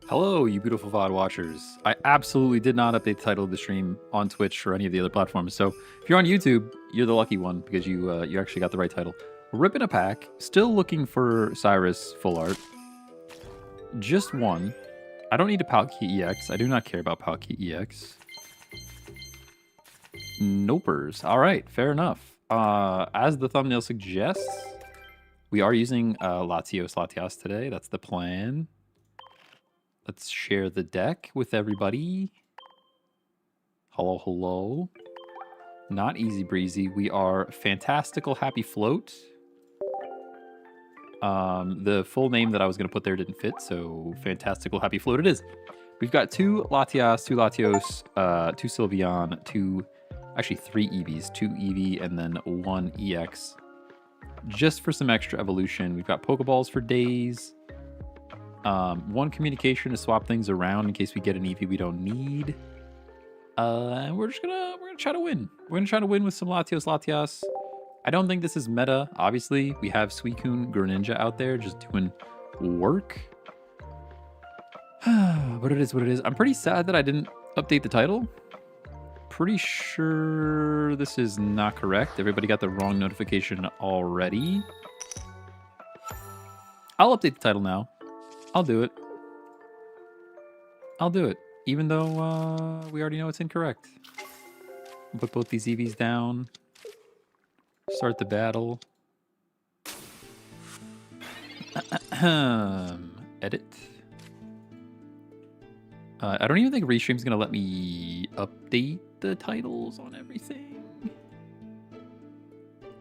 Hello, you beautiful VOD watchers. I absolutely did not update the title of the stream on Twitch or any of the other platforms. So if you're on YouTube, you're the lucky one because you actually got the right title. Ripping a pack, still looking for Cyrus full art. Just one. I don't need a Palkia EX. I do not care about Palkia EX. Nopers. All right, fair enough. As the thumbnail suggests, we are using Latias today. That's the plan. Let's share the deck with everybody. Hello, hello. Not easy breezy. We are Fantastical Happy Float. The full name that I was going to put there didn't fit, so Fantastical Happy Float it is. We've got 2 Latias, 2 Latios, 2 Sylveon, actually 3 Eevees, 2 Eevee, and then 1 EX. Just for some extra evolution. We've got Pokeballs for days. 1 communication to swap things around in case we get an Eevee we don't need. And we're gonna try to win. We're gonna try to win with some Latias. I don't think this is meta. Obviously, we have Suicune Greninja out there just doing work. But it is what it is. I'm pretty sad that I didn't update the title. Pretty sure this is not correct. Everybody got the wrong notification already. I'll update the title now. I'll do it. I'll do it. Even though we already know it's incorrect. Put both these EVs down. Start the battle. Edit. I don't even think Restream's going to let me update the titles on everything.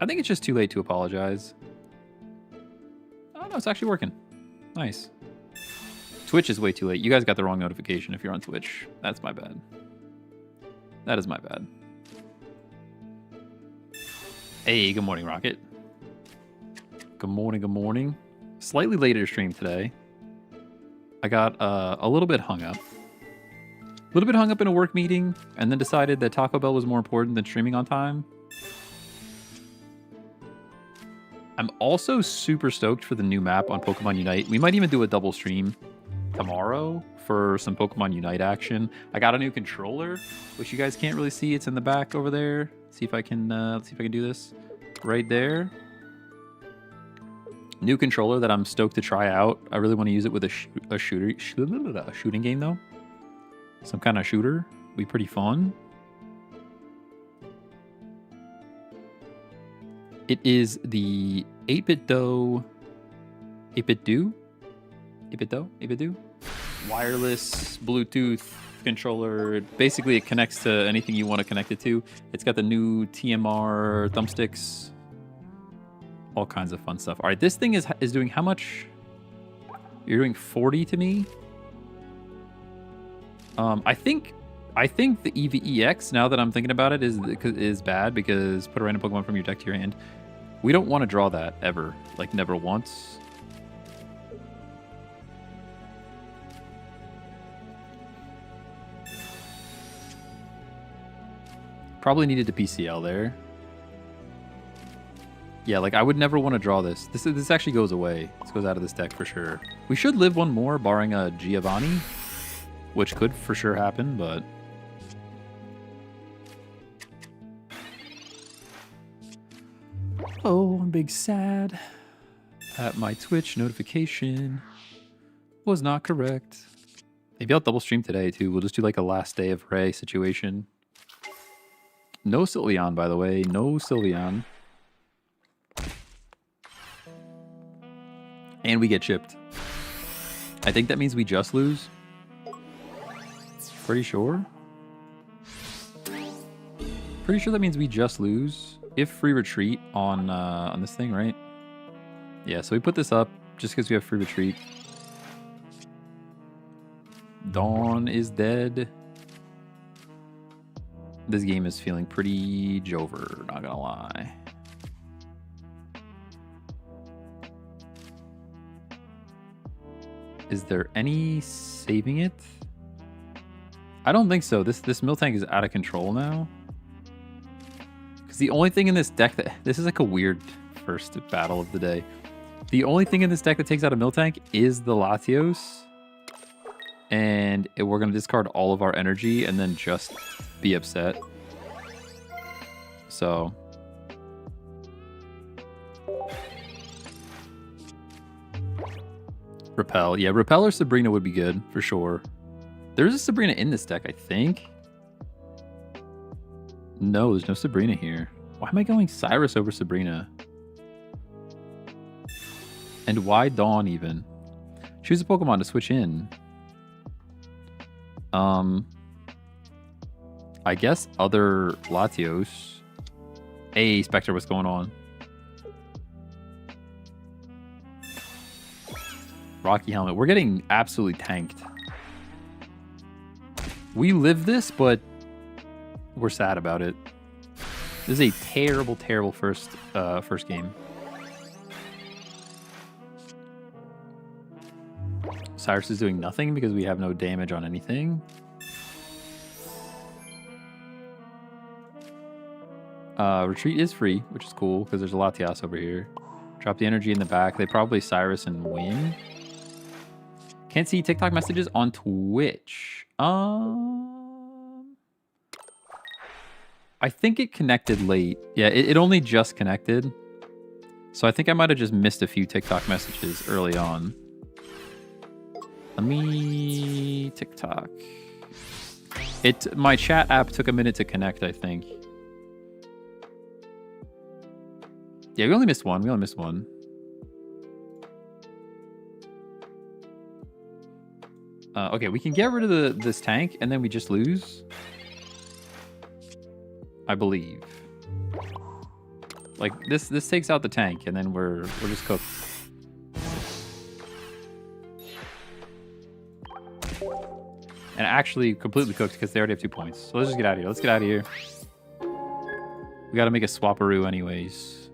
I think it's just too late to apologize. Oh, no, it's actually working. Nice. Twitch is way too late. You guys got the wrong notification if you're on Twitch. That's my bad. That is my bad. Hey, good morning, Rocket. Good morning, good morning. Slightly later stream today. I got a little bit hung up. A little bit hung up in a work meeting, and then decided that Taco Bell was more important than streaming on time. I'm also super stoked for the new map on Pokemon Unite. We might even do a double stream tomorrow for some Pokemon Unite action. I got a new controller, which you guys can't really see. It's in the back over there. See if I can do this right there. New controller that I'm stoked to try out. I really want to use it with a shooting game though. Some kind of shooter. Be pretty fun. It is the 8-bit Do wireless Bluetooth controller. Basically, it connects to anything you want to connect it to. It's got the new TMR thumbsticks. All kinds of fun stuff. All right, this thing is doing how much? You're doing 40 to me. I think the EVEX, now that I'm thinking about it, is bad because put a random Pokemon from your deck to your hand. We don't want to draw that ever, like never once. Probably needed a PCL there. Yeah, like I would never want to draw this. This actually goes away. This goes out of this deck for sure. We should live one more, barring a Giovanni, which could for sure happen, but oh, I'm big sad that my Twitch notification was not correct. Maybe I'll double stream today too. We'll just do like a last day of Ray situation. No Sylveon, by the way. No Sylveon. And we get chipped. I think that means we just lose. Pretty sure. Pretty sure that means we just lose. If free retreat on this thing, right? Yeah, so we put this up just because we have free retreat. Dawn is dead. This game is feeling pretty Jover, not gonna lie. Is there any saving it? I don't think so. This Miltank is out of control now. Because the only thing in this deck this is like a weird first battle of the day. The only thing in this deck that takes out a Miltank is the Latios. And we're going to discard all of our energy and then just be upset. So... Repel. Yeah, Repel or Sabrina would be good, for sure. There's a Sabrina in this deck, I think. No, there's no Sabrina here. Why am I going Cyrus over Sabrina? And why Dawn even? Choose a Pokemon to switch in. I guess other Latios. Hey, Spectre, what's going on? Rocky Helmet. We're getting absolutely tanked. We live this, but we're sad about it. This is a terrible, terrible first game. Cyrus is doing nothing because we have no damage on anything. Retreat is free, which is cool because there's a Latias over here. Drop the energy in the back. They probably Cyrus and win. Can't see TikTok messages on Twitch. I think it connected late. Yeah, it only just connected. So I think I might have just missed a few TikTok messages early on. Let me... TikTok. My chat app took a minute to connect, I think. Yeah, we only missed one. Okay, we can get rid of this tank, and then we just lose. I believe. Like, this takes out the tank, and then we're just cooked. And actually completely cooked because they already have 2 points. So let's just get out of here. We got to make a swapperoo anyways.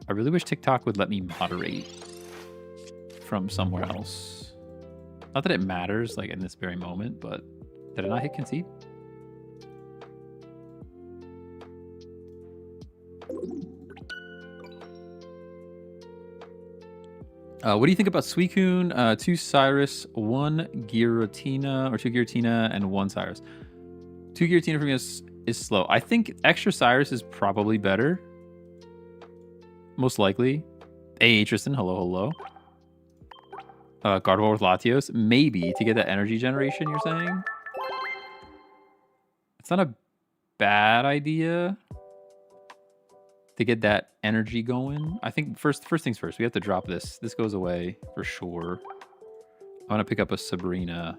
I really wish TikTok would let me moderate from somewhere else. Not that it matters, like, in this very moment, but did I not hit concede? What do you think about Suicune? 2 Cyrus, 1 Giratina, or 2 Giratina and 1 Cyrus. 2 Giratina for me is slow. I think extra Cyrus is probably better. Most likely. Hey, Tristan, hello. Gardevoir with Latios. Maybe to get that energy generation, you're saying? It's not a bad idea to get that energy going. I think first things first, we have to drop this. This goes away for sure. I want to pick up a Sabrina.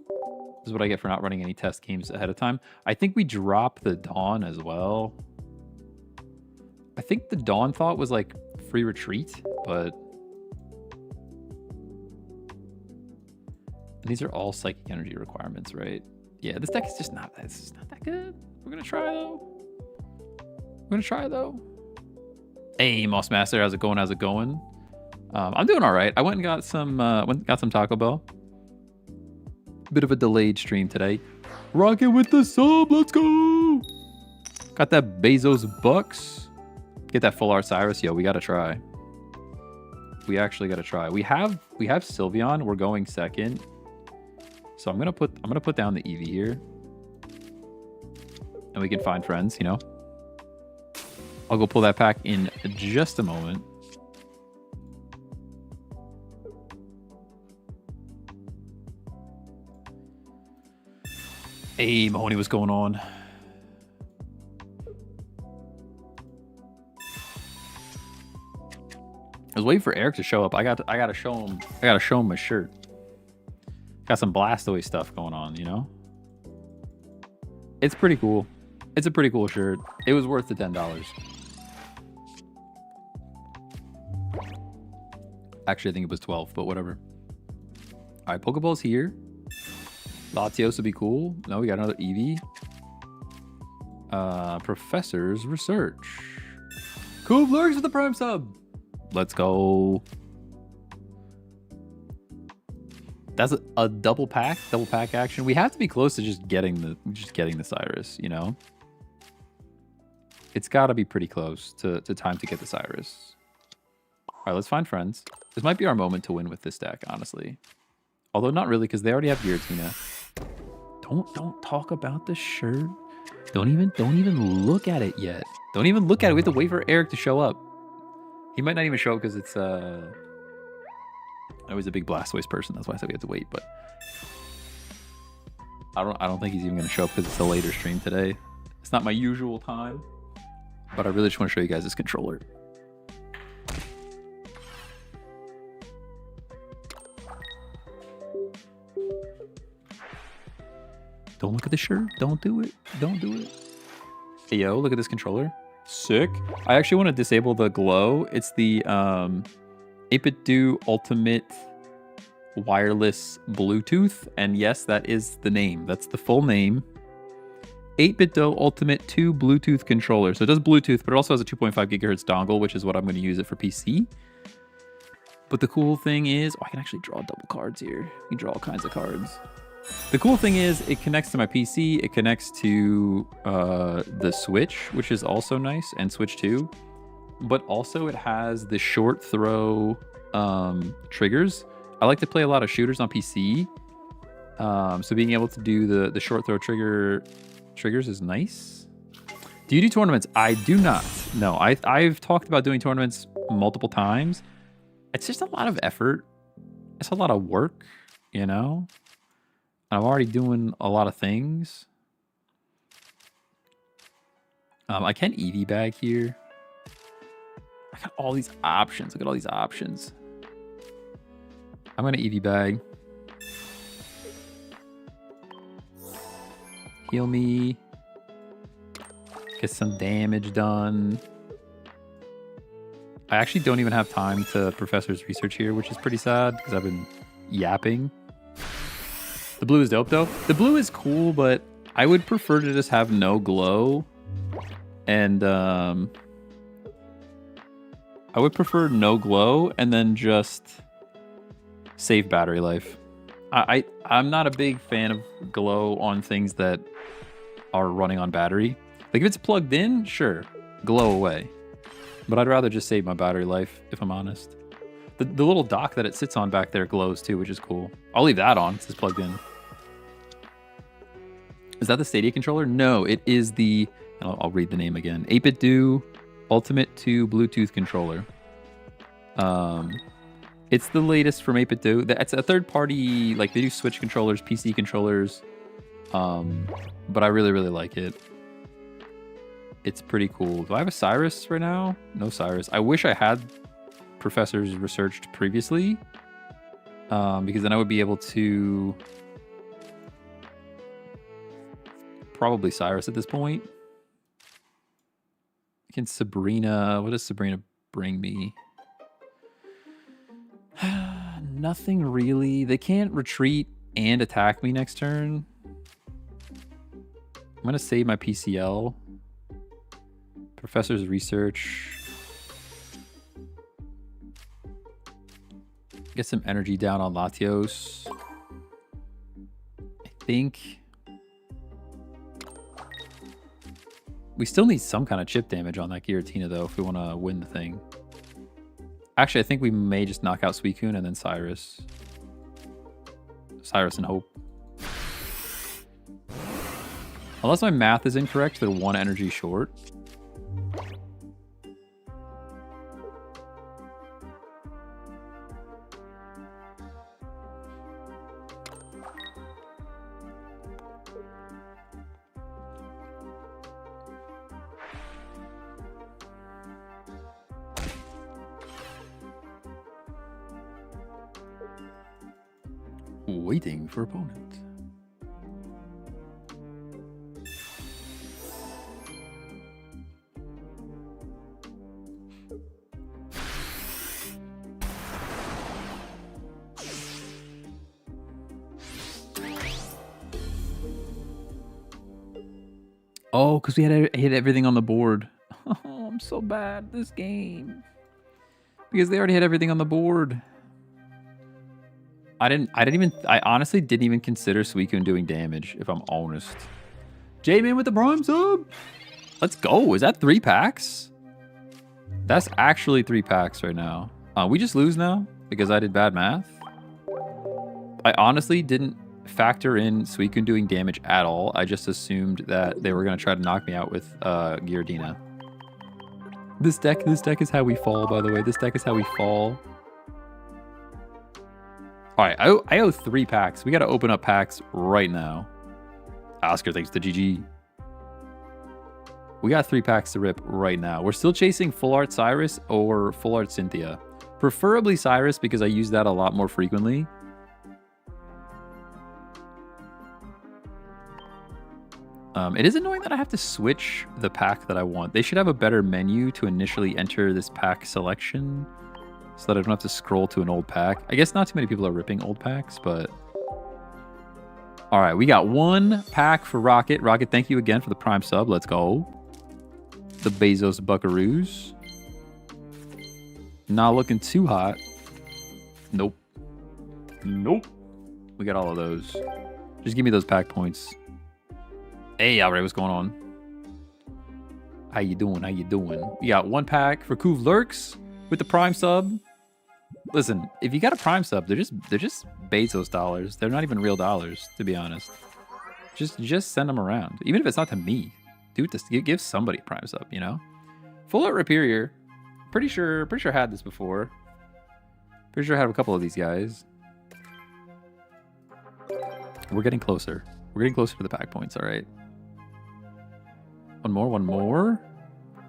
This is what I get for not running any test games ahead of time. I think we drop the Dawn as well. I think the Dawn thought was like free retreat, but these are all psychic energy requirements, right? Yeah, this deck is just not that good. We're gonna try though. Hey, Moss Master, how's it going? I'm doing all right. I went and got some Taco Bell. Bit of a delayed stream today. Rocking with the sub, let's go. Got that Bezos bucks. Get that full art Cyrus. Yo, we gotta try. We actually gotta try. We have Sylveon. We're going second. So I'm gonna put down the Eevee here. And we can find friends, you know. I'll go pull that pack in just a moment. Hey, Mahoney, what's going on? I was waiting for Eric to show up. I gotta show him my shirt. Got some Blastoise stuff going on, you know? It's pretty cool. It's a pretty cool shirt. It was worth the $10. Actually, I think it was 12, but whatever. All right, Pokeball's here. Latios would be cool. No, we got another Eevee. Professor's Research. Cool Lurks with the Prime sub. Let's go. That's a double pack action. We have to be close to just getting the Cyrus, you know? It's got to be pretty close to time to get the Cyrus. right, let's find friends. This might be our moment to win with this deck, honestly. Although not really, because they already have Giratina. Don't talk about the shirt. Don't even look at it yet. Don't even look at it. We have to wait for Eric to show up. He might not even show up because it's I was a big Blastoise person. That's why I said we have to wait. But I don't think he's even gonna show up because it's a later stream today. It's not my usual time. But I really just want to show you guys this controller. Don't look at the shirt. Don't do it. Don't do it. Hey, yo, look at this controller. Sick. I actually want to disable the glow. It's the 8-Bit Do Ultimate Wireless Bluetooth. And yes, that is the name. That's the full name. 8-Bit Do Ultimate 2 Bluetooth controller. So it does Bluetooth, but it also has a 2.5 gigahertz dongle, which is what I'm going to use it for PC. But the cool thing is, I can actually draw double cards here. You can draw all kinds of cards. The cool thing is it connects to my PC. It connects to the Switch, which is also nice, and Switch 2. But also it has the short throw triggers. I like to play a lot of shooters on PC. So being able to do the short throw triggers is nice. Do you do tournaments? I do not. No, I've talked about doing tournaments multiple times. It's just a lot of effort. It's a lot of work, you know? I'm already doing a lot of things. I can EV bag here. I got all these options. Look at all these options. I'm going to EV bag. Heal me. Get some damage done. I actually don't even have time to Professor's Research here, which is pretty sad because I've been yapping. The blue is dope though. The blue is cool, but I would prefer to just have no glow. And I would prefer no glow and then just save battery life. I'm not a big fan of glow on things that are running on battery. Like if it's plugged in, sure, glow away. But I'd rather just save my battery life, if I'm honest. The little dock that it sits on back there glows too, which is cool. I'll leave that on, it's just plugged in. Is that the Stadia controller? No, it is the, I'll read the name again. 8-Bit Do Ultimate 2 Bluetooth controller. It's the latest from 8-Bit Do. It's a third party, like they do Switch controllers, PC controllers. But I really, really like it. It's pretty cool. Do I have a Cyrus right now? No Cyrus. I wish I had Professor's researched previously. Because then I would be able to... Probably Cyrus at this point. Can Sabrina... What does Sabrina bring me? Nothing really. They can't retreat and attack me next turn. I'm going to save my PCL. Professor's Research. Get some energy down on Latios. I think... We still need some kind of chip damage on that Giratina, though, if we want to win the thing. Actually, I think we may just knock out Suicune and then Cyrus. Cyrus and Hope. Unless my math is incorrect, they're 1 energy short. Waiting for opponent. Oh, because we had to hit everything on the board. Oh, I'm so bad at this game. Because they already had everything on the board. I honestly didn't even consider Suicune doing damage, if I'm honest. J-Man with the Prime sub! Let's go. Is that 3 packs? That's actually 3 packs right now. We just lose now because I did bad math. I honestly didn't factor in Suicune doing damage at all. I just assumed that they were going to try to knock me out with Gyaratina. This deck is how we fall, by the way. This deck is how we fall. All right, I owe 3 packs. We got to open up packs right now. Oscar, thanks to GG. We got 3 packs to rip right now. We're still chasing Full Art Cyrus or Full Art Cynthia. Preferably Cyrus because I use that a lot more frequently. It is annoying that I have to switch the pack that I want. They should have a better menu to initially enter this pack selection so that I don't have to scroll to an old pack. I guess not too many people are ripping old packs, but... All right, we got 1 pack for Rocket. Rocket, thank you again for the Prime sub. Let's go. The Bezos Buckaroos. Not looking too hot. Nope. Nope. We got all of those. Just give me those pack points. Hey, Alright, what's going on? How you doing? How you doing? We got 1 pack for Kuv Lurks with the Prime sub. Listen, if you got a Prime sub, they're just Bezos dollars. They're not even real dollars, to be honest. Just send them around, even if it's not to me. Dude, give somebody a Prime sub, you know? Full Art Rhyperior. Pretty sure I had this before. Pretty sure I had a couple of these guys. We're getting closer. We're getting closer to the pack points, all right. One more.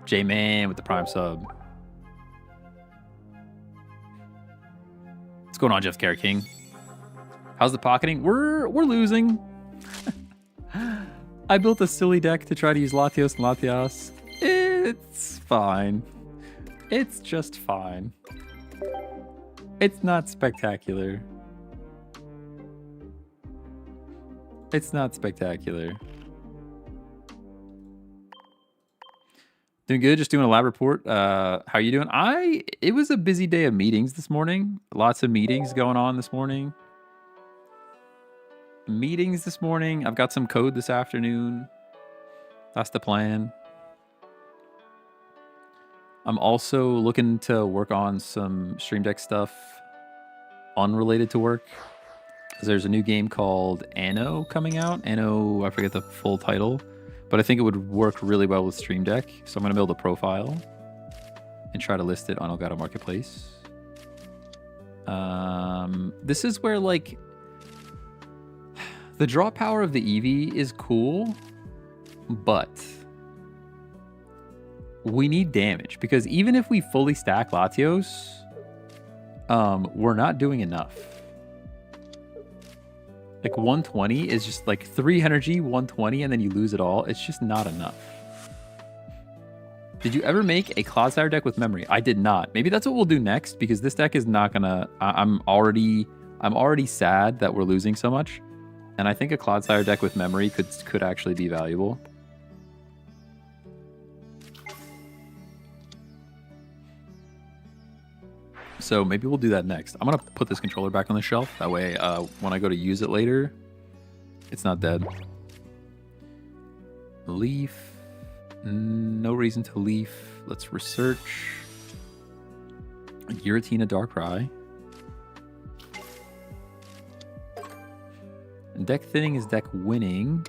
J-Man with the Prime sub. What's going on, Jeff Carrot King? How's the pocketing? We're losing. I built a silly deck to try to use Latios and Latias. It's fine. It's just fine. It's not spectacular. It's not spectacular. Doing good, just doing a lab report. How are you doing? It was a busy day of meetings this morning. Lots of meetings going on this morning. I've got some code this afternoon. That's the plan. I'm also looking to work on some Stream Deck stuff unrelated to work. There's a new game called Anno coming out. Anno, I forget the full title, but I think it would work really well with Stream Deck. So I'm going to build a profile and try to list it on Elgato Marketplace. This is where, like, the draw power of the Eevee is cool, but we need damage, because even if we fully stack Latios, we're not doing enough. Like 120 is just like 3 energy, 120, and then you lose it all. It's just not enough. Did you ever make a Clodsire deck with memory? I did not. Maybe that's what we'll do next, because this deck is not gonna... I'm already sad that we're losing so much, and I think a Clodsire deck with memory could actually be valuable. So maybe we'll do that next. I'm going to put this controller back on the shelf. That way, when I go to use it later, it's not dead. Leaf. No reason to leaf. Let's research. Giratina Darkrai. And deck thinning is deck winning.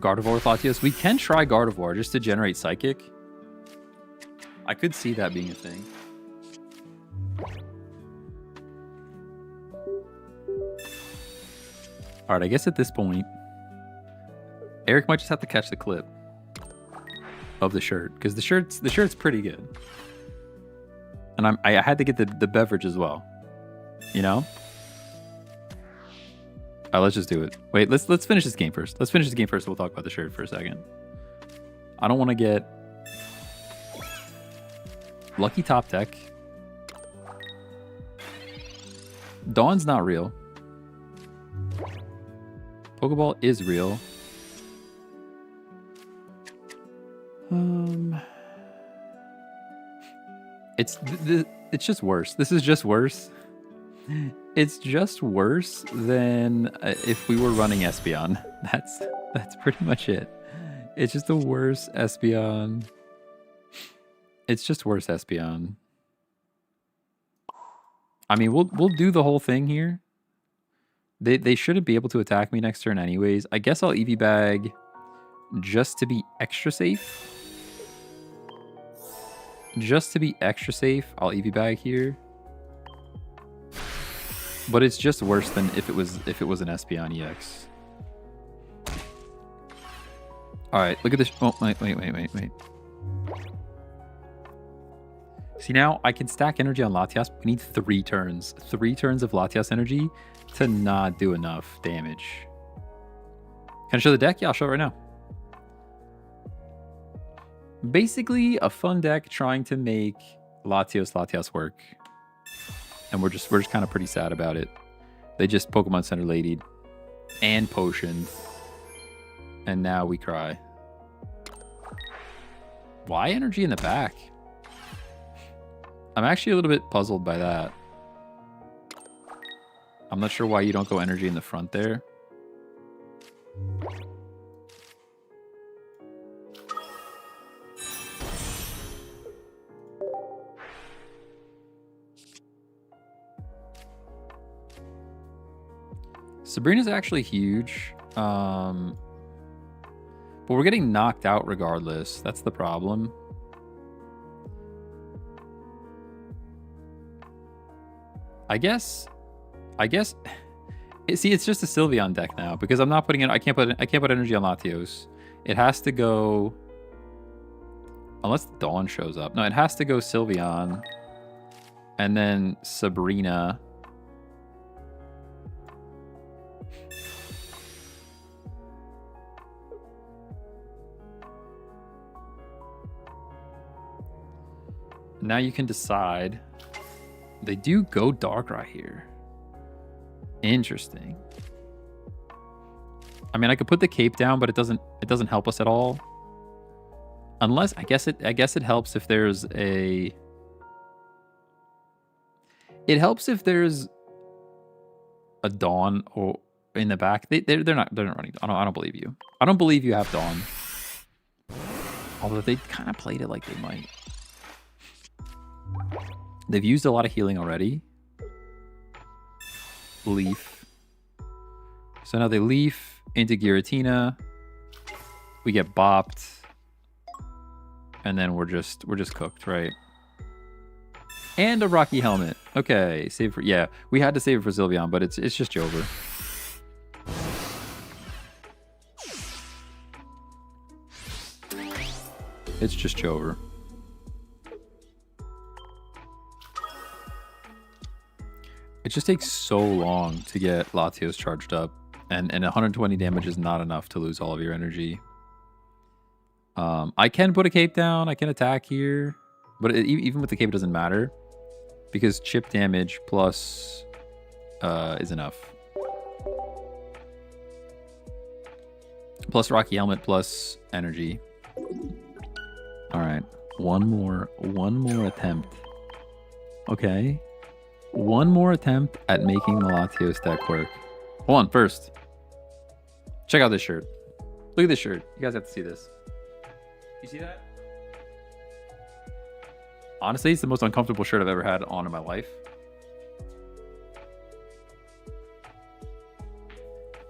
Gardevoir with Latios. We can try Gardevoir just to generate Psychic. I could see that being a thing. All right, I guess at this point, Eric might just have to catch the clip of the shirt, because the shirt's pretty good, and I had to get the beverage as well, you know. All right, let's just do it. Wait, let's finish this game first. Let's finish this game first. We'll talk about the shirt for a second. I don't want to get Lucky top deck. Dawn's not real. Pokeball is real. It's just worse. This is just worse. It's just worse than if we were running Espeon. That's pretty much it. It's just a worse Espeon. It's just worse Espeon. I mean, we'll do the whole thing here. They shouldn't be able to attack me next turn anyways. I guess I'll EV bag just to be extra safe. Just to be extra safe, I'll EV bag here. But it's just worse than if it was an Espeon EX. All right, look at this. Oh, wait. See, now I can stack energy on Latias. We need 3 turns. 3 turns of Latias energy to not do enough damage. Can I show the deck? Yeah, I'll show it right now. Basically, a fun deck trying to make Latias work. And we're just kind of pretty sad about it. They just Pokemon Center ladied and potioned. And now we cry. Why energy in the back? I'm actually a little bit puzzled by that. I'm not sure why you don't go energy in the front there. Sabrina's actually huge. But we're getting knocked out regardless. That's the problem. I guess. See, it's just a Sylveon deck now because I'm not putting in. I can't put energy on Latios. It has to go. Unless Dawn shows up. No, it has to go Sylveon, and then Sabrina. Now you can decide. They do go Darkrai here. Interesting. I mean, I could put the cape down, but it doesn't help us at all. Unless I guess it helps if there's a. It helps if there's a Dawn or in the back. They're not running. I don't believe you. I don't believe you have Dawn. Although they kind of played it like they might. They've used a lot of healing already. Leaf. So now they leaf into Giratina. We get bopped. And then we're just cooked, right? And a Rocky Helmet. Okay, save for yeah. We had to save it for Sylveon, but it's just Jover. It's just Jover. It just takes so long to get Latios charged up, and 120 damage is not enough to lose all of your energy. I can put a cape down. I can attack here, but even with the cape, it doesn't matter because chip damage plus is enough. Plus Rocky Helmet plus energy. All right, one more attempt. Okay. One more attempt at making the Latios deck work. Hold on, first. Check out this shirt. Look at this shirt. You guys have to see this. You see that? Honestly, it's the most uncomfortable shirt I've ever had on in my life.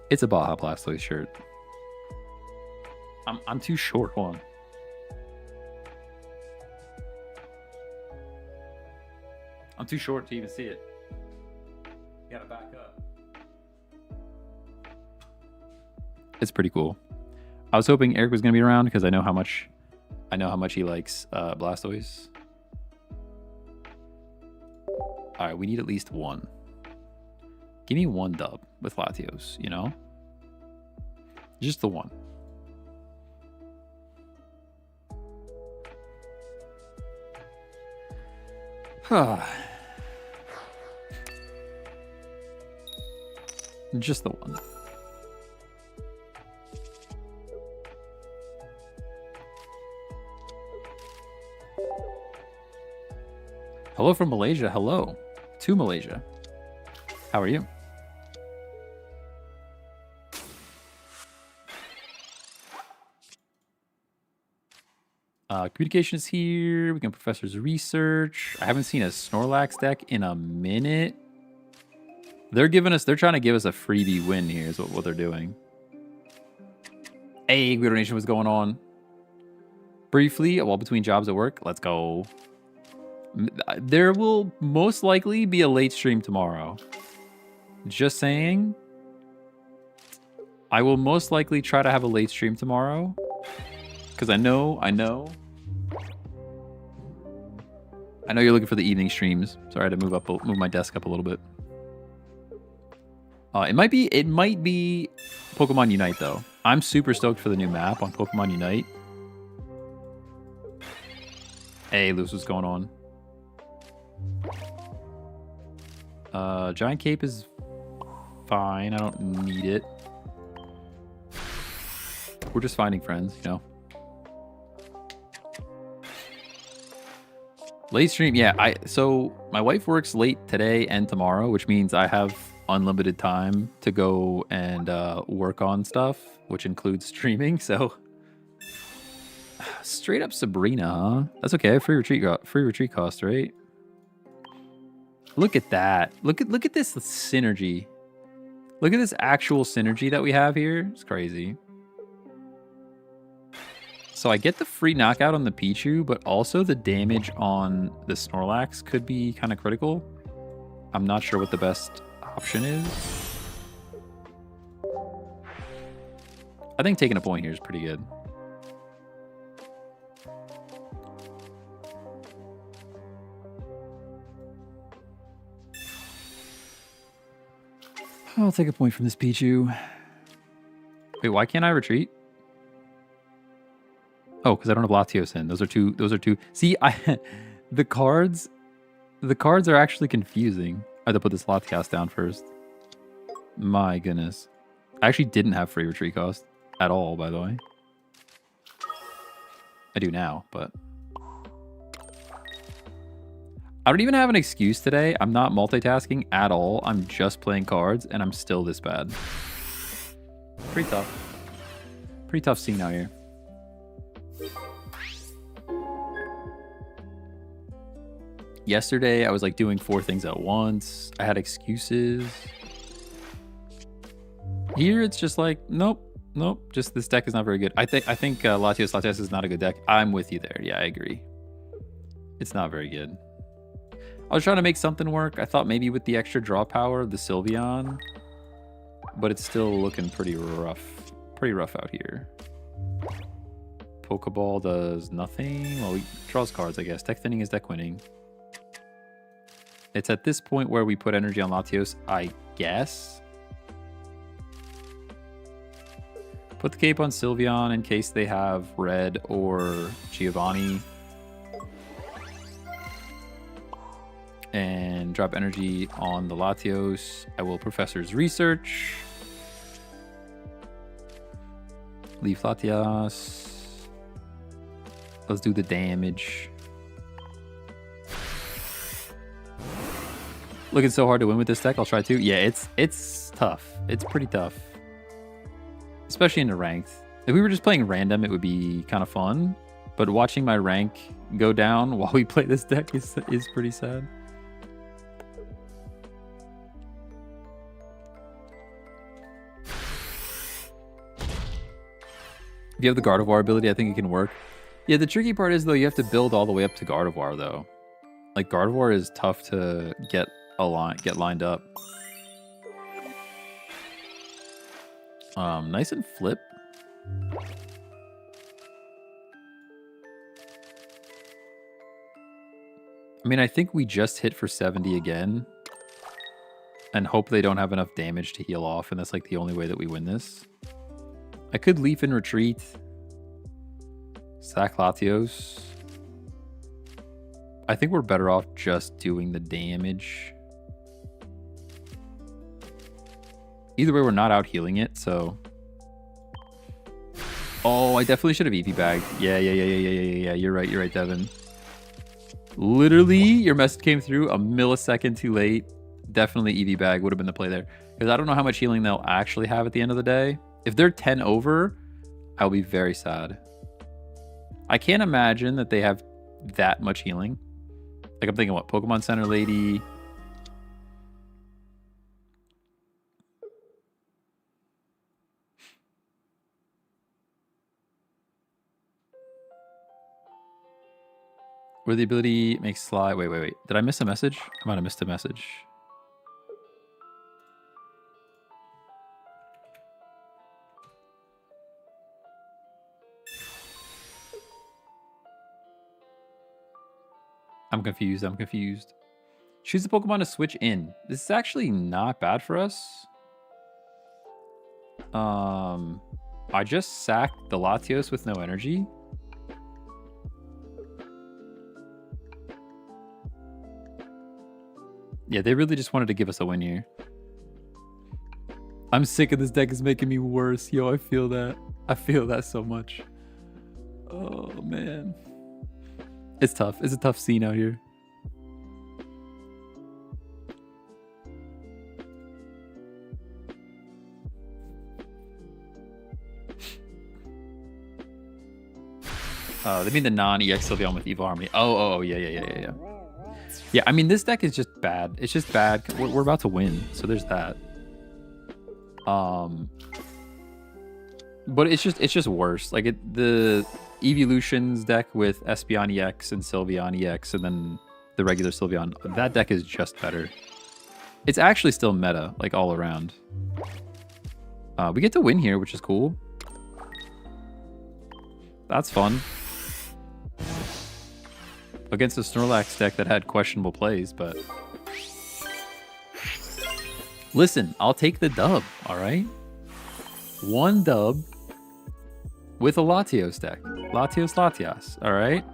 It's a Baja Blastoise shirt. I'm too short. Hold on. I'm too short to even see it. You gotta back up. It's pretty cool. I was hoping Eric was gonna be around because I know how much he likes Blastoise. All right, we need at least one. Give me one dub with Latios, you know? Just the one. Just the one. Hello from Malaysia. Hello to Malaysia. How are you? Communication is here. We can Professor's Research. I haven't seen a Snorlax deck in a minute. They're trying to give us a freebie win here is what they're doing. Hey, Guido Nation, what's going on? Briefly, while between jobs at work, let's go. There will most likely be a late stream tomorrow. Just saying. I will most likely try to have a late stream tomorrow. Because I know you're looking for the evening streams. Sorry, I had to move my desk up a little bit. It might be Pokemon Unite though. I'm super stoked for the new map on Pokemon Unite. Hey, Luce, what's going on? Giant Cape is fine. I don't need it. We're just finding friends, you know. Late stream, yeah. So my wife works late today and tomorrow, which means I have unlimited time to go and work on stuff, which includes streaming. So straight up Sabrina, huh? That's okay. Free retreat cost, right? Look at that. Look at this synergy. Look at this actual synergy that we have here. It's crazy. So I get the free knockout on the Pichu, but also the damage on the Snorlax could be kind of critical. I'm not sure what the best option is. I think taking a point here is pretty good. I'll take a point from this Pichu. Wait, why can't I retreat? Oh, because I don't have Latios in. Those are two. See, the cards are actually confusing. I had to put this Latias down first. My goodness. I actually didn't have free retreat cost at all, by the way. I do now, but I don't even have an excuse today. I'm not multitasking at all. I'm just playing cards, and I'm still this bad. Pretty tough. Pretty tough scene out here. Yesterday, I was like doing 4 things at once. I had excuses. Here, it's just like, nope. Just this deck is not very good. I think Latias is not a good deck. I'm with you there. Yeah, I agree. It's not very good. I was trying to make something work. I thought maybe with the extra draw power of the Sylveon, but it's still looking pretty rough. Pretty rough out here. Pokeball does nothing. Well, he draws cards, I guess. Deck thinning is deck winning. It's at this point where we put energy on Latios, I guess. Put the cape on Sylveon in case they have Red or Giovanni. And drop energy on the Latios. I will Professor's Research. Leave Latias. Let's do the damage. Looking so hard to win with this deck. I'll try to. Yeah, it's tough. It's pretty tough. Especially in the ranked. If we were just playing random, it would be kind of fun. But watching my rank go down while we play this deck is pretty sad. If you have the Gardevoir ability, I think it can work. Yeah, the tricky part is, though, you have to build all the way up to Gardevoir, though. Like, Gardevoir is tough to get lined up. Nice and flip. I mean, I think we just hit for 70 again. And hope they don't have enough damage to heal off, and that's like the only way that we win this. I could Leaf and Retreat. Sack Latios. I think we're better off just doing the damage. Either way, we're not out healing it, so... Oh, I definitely should have EP bagged. Yeah. You're right, Devin. Literally, your message came through a millisecond too late. Definitely EV bag would have been the play there. Because I don't know how much healing they'll actually have at the end of the day. If they're 10 over, I'll be very sad. I can't imagine that they have that much healing. Like, I'm thinking, what, Pokemon Center Lady? Where the ability makes slide. Wait. Did I miss a message? I might have missed a message. I'm confused. Choose the Pokemon to switch in. This is actually not bad for us. I just sacked the Latios with no energy. Yeah, they really just wanted to give us a win here. I'm sick of this deck. It's making me worse. Yo, I feel that. I feel that so much. Oh, man. It's tough. It's a tough scene out here. They mean the non-EX Sylveon with Evil Harmony. Oh, yeah. Yeah, I mean, this deck is just bad. It's just bad. We're about to win, so there's that. But it's just worse. Like, the Evolutions deck with Espeon EX and Sylveon EX, and then the regular Sylveon, that deck is just better. It's actually still meta, like, all around. We get to win here, which is cool. That's fun. Against a Snorlax deck that had questionable plays, but... Listen, I'll take the dub, alright? One dub with a Latios deck. Latias, alright?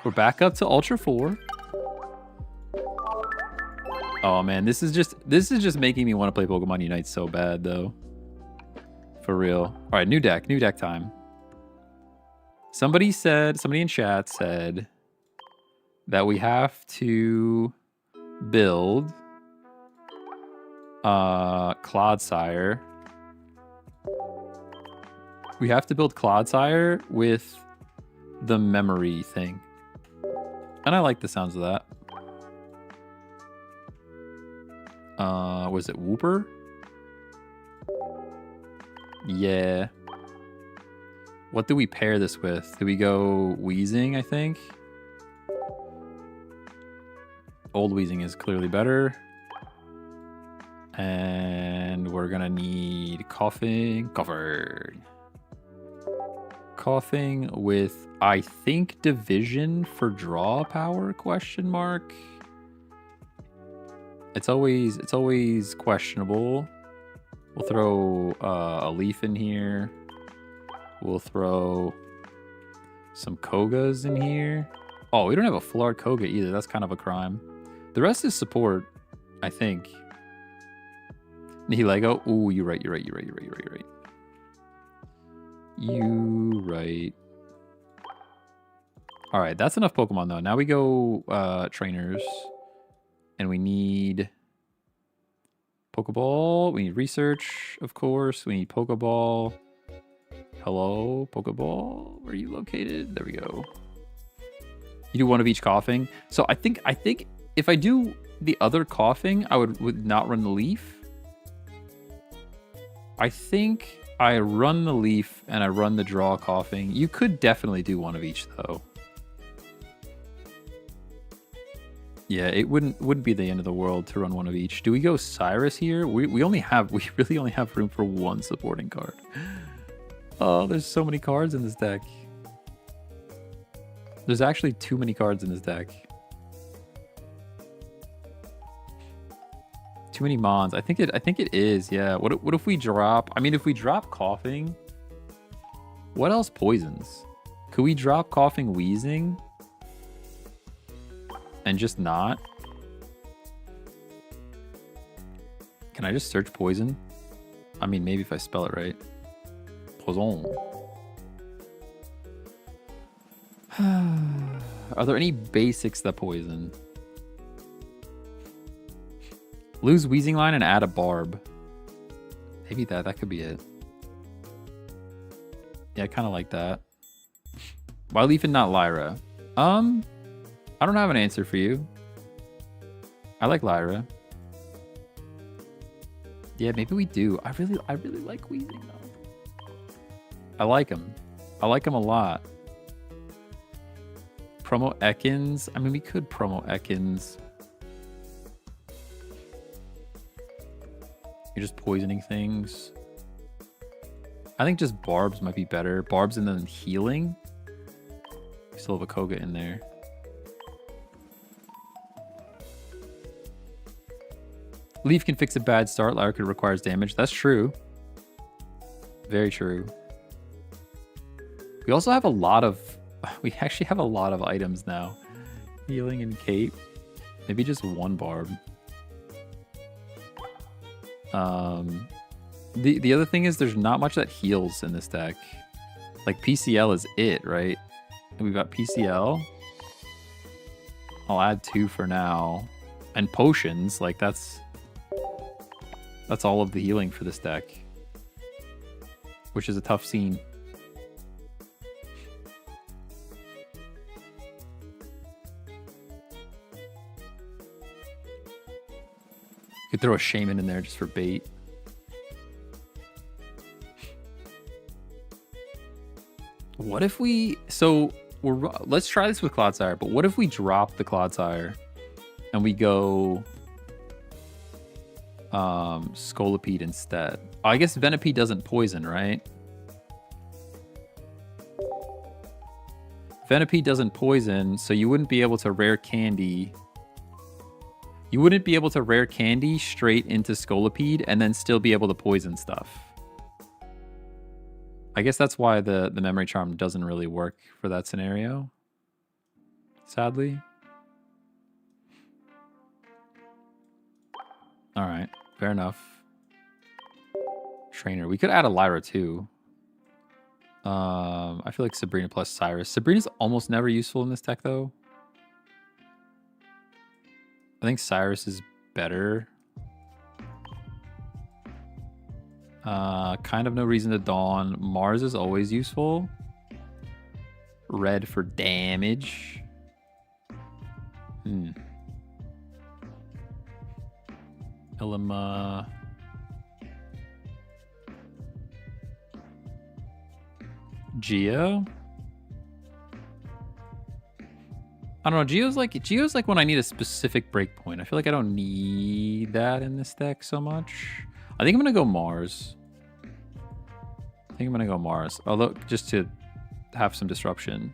We're back up to Ultra 4. Oh man, this is just making me want to play Pokemon Unite so bad though. For real. Alright, new deck time. Somebody in chat said that we have to build Clodsire. We have to build Clodsire with the memory thing. And I like the sounds of that. Was it Wooper? Yeah. What do we pair this with? Do we go Wheezing, I think? Old Wheezing is clearly better. And we're gonna need Coughing with, I think, Division for draw power, question mark. It's always questionable. We'll throw a Leaf in here. We'll throw some Kogas in here. Oh, we don't have a full art Koga either. That's kind of a crime. The rest is support, I think. Nihilego. Ooh, you're right. You right. All right, that's enough Pokemon though. Now we go trainers, and we need Pokeball. We need research, of course. We need Pokeball. Hello, Pokeball. Where are you located? There we go. You do one of each Coughing. So I think if I do the other Coughing, I would not run the Leaf. I think I run the Leaf and I run the draw Coughing. You could definitely do one of each though. Yeah, it wouldn't be the end of the world to run one of each. Do we go Cyrus here? We really only have room for one supporting card. Oh, there's so many cards in this deck. There's actually too many cards in this deck. Too many Mons. I think it is. Yeah. What if we drop? I mean, if we drop Coughing, what else poisons? Could we drop Coughing, Wheezing, and just not? Can I just search poison? I mean, maybe if I spell it right. Poison. Are there any basics that poison? Lose Wheezing line and add a Barb. Maybe that could be it. Yeah, I kind of like that. Why Leaf and not Lyra? I don't have an answer for you. I like Lyra. Yeah, maybe we do. I really like Weezing though. I like him. I like him a lot. Promo Ekans. I mean, we could promo Ekans. You're just poisoning things. I think just Barbs might be better. Barbs and then healing. We still have a Koga in there. Leaf can fix a bad start. Lyra could requires damage. That's true. Very true. We also have a lot of... We actually have a lot of items now. Healing and Cape. Maybe just one Barb. The other thing is there's not much that heals in this deck. Like PCL is it, right? And we've got PCL. I'll add 2 for now. And potions, like that's all of the healing for this deck. Which is a tough scene. Could throw a Shaman in there just for bait. What if we... So, let's try this with Clodsire, but what if we drop the Clodsire and we go Scolipede instead? I guess Venipede doesn't poison, right? Venipede doesn't poison, so you wouldn't be able to rare candy... You wouldn't be able to rare candy straight into Scolipede and then still be able to poison stuff. I guess that's why the Memory Charm doesn't really work for that scenario. Sadly. Alright, fair enough. Trainer. We could add a Lyra too. I feel like Sabrina plus Cyrus. Sabrina's almost never useful in this deck though. I think Cyrus is better. Kind of no reason to Dawn. Mars is always useful. Red for damage. Ilima. Geo? I don't know. Geo's like when I need a specific breakpoint. I feel like I don't need that in this deck so much. I think I'm gonna go Mars. Although just to have some disruption.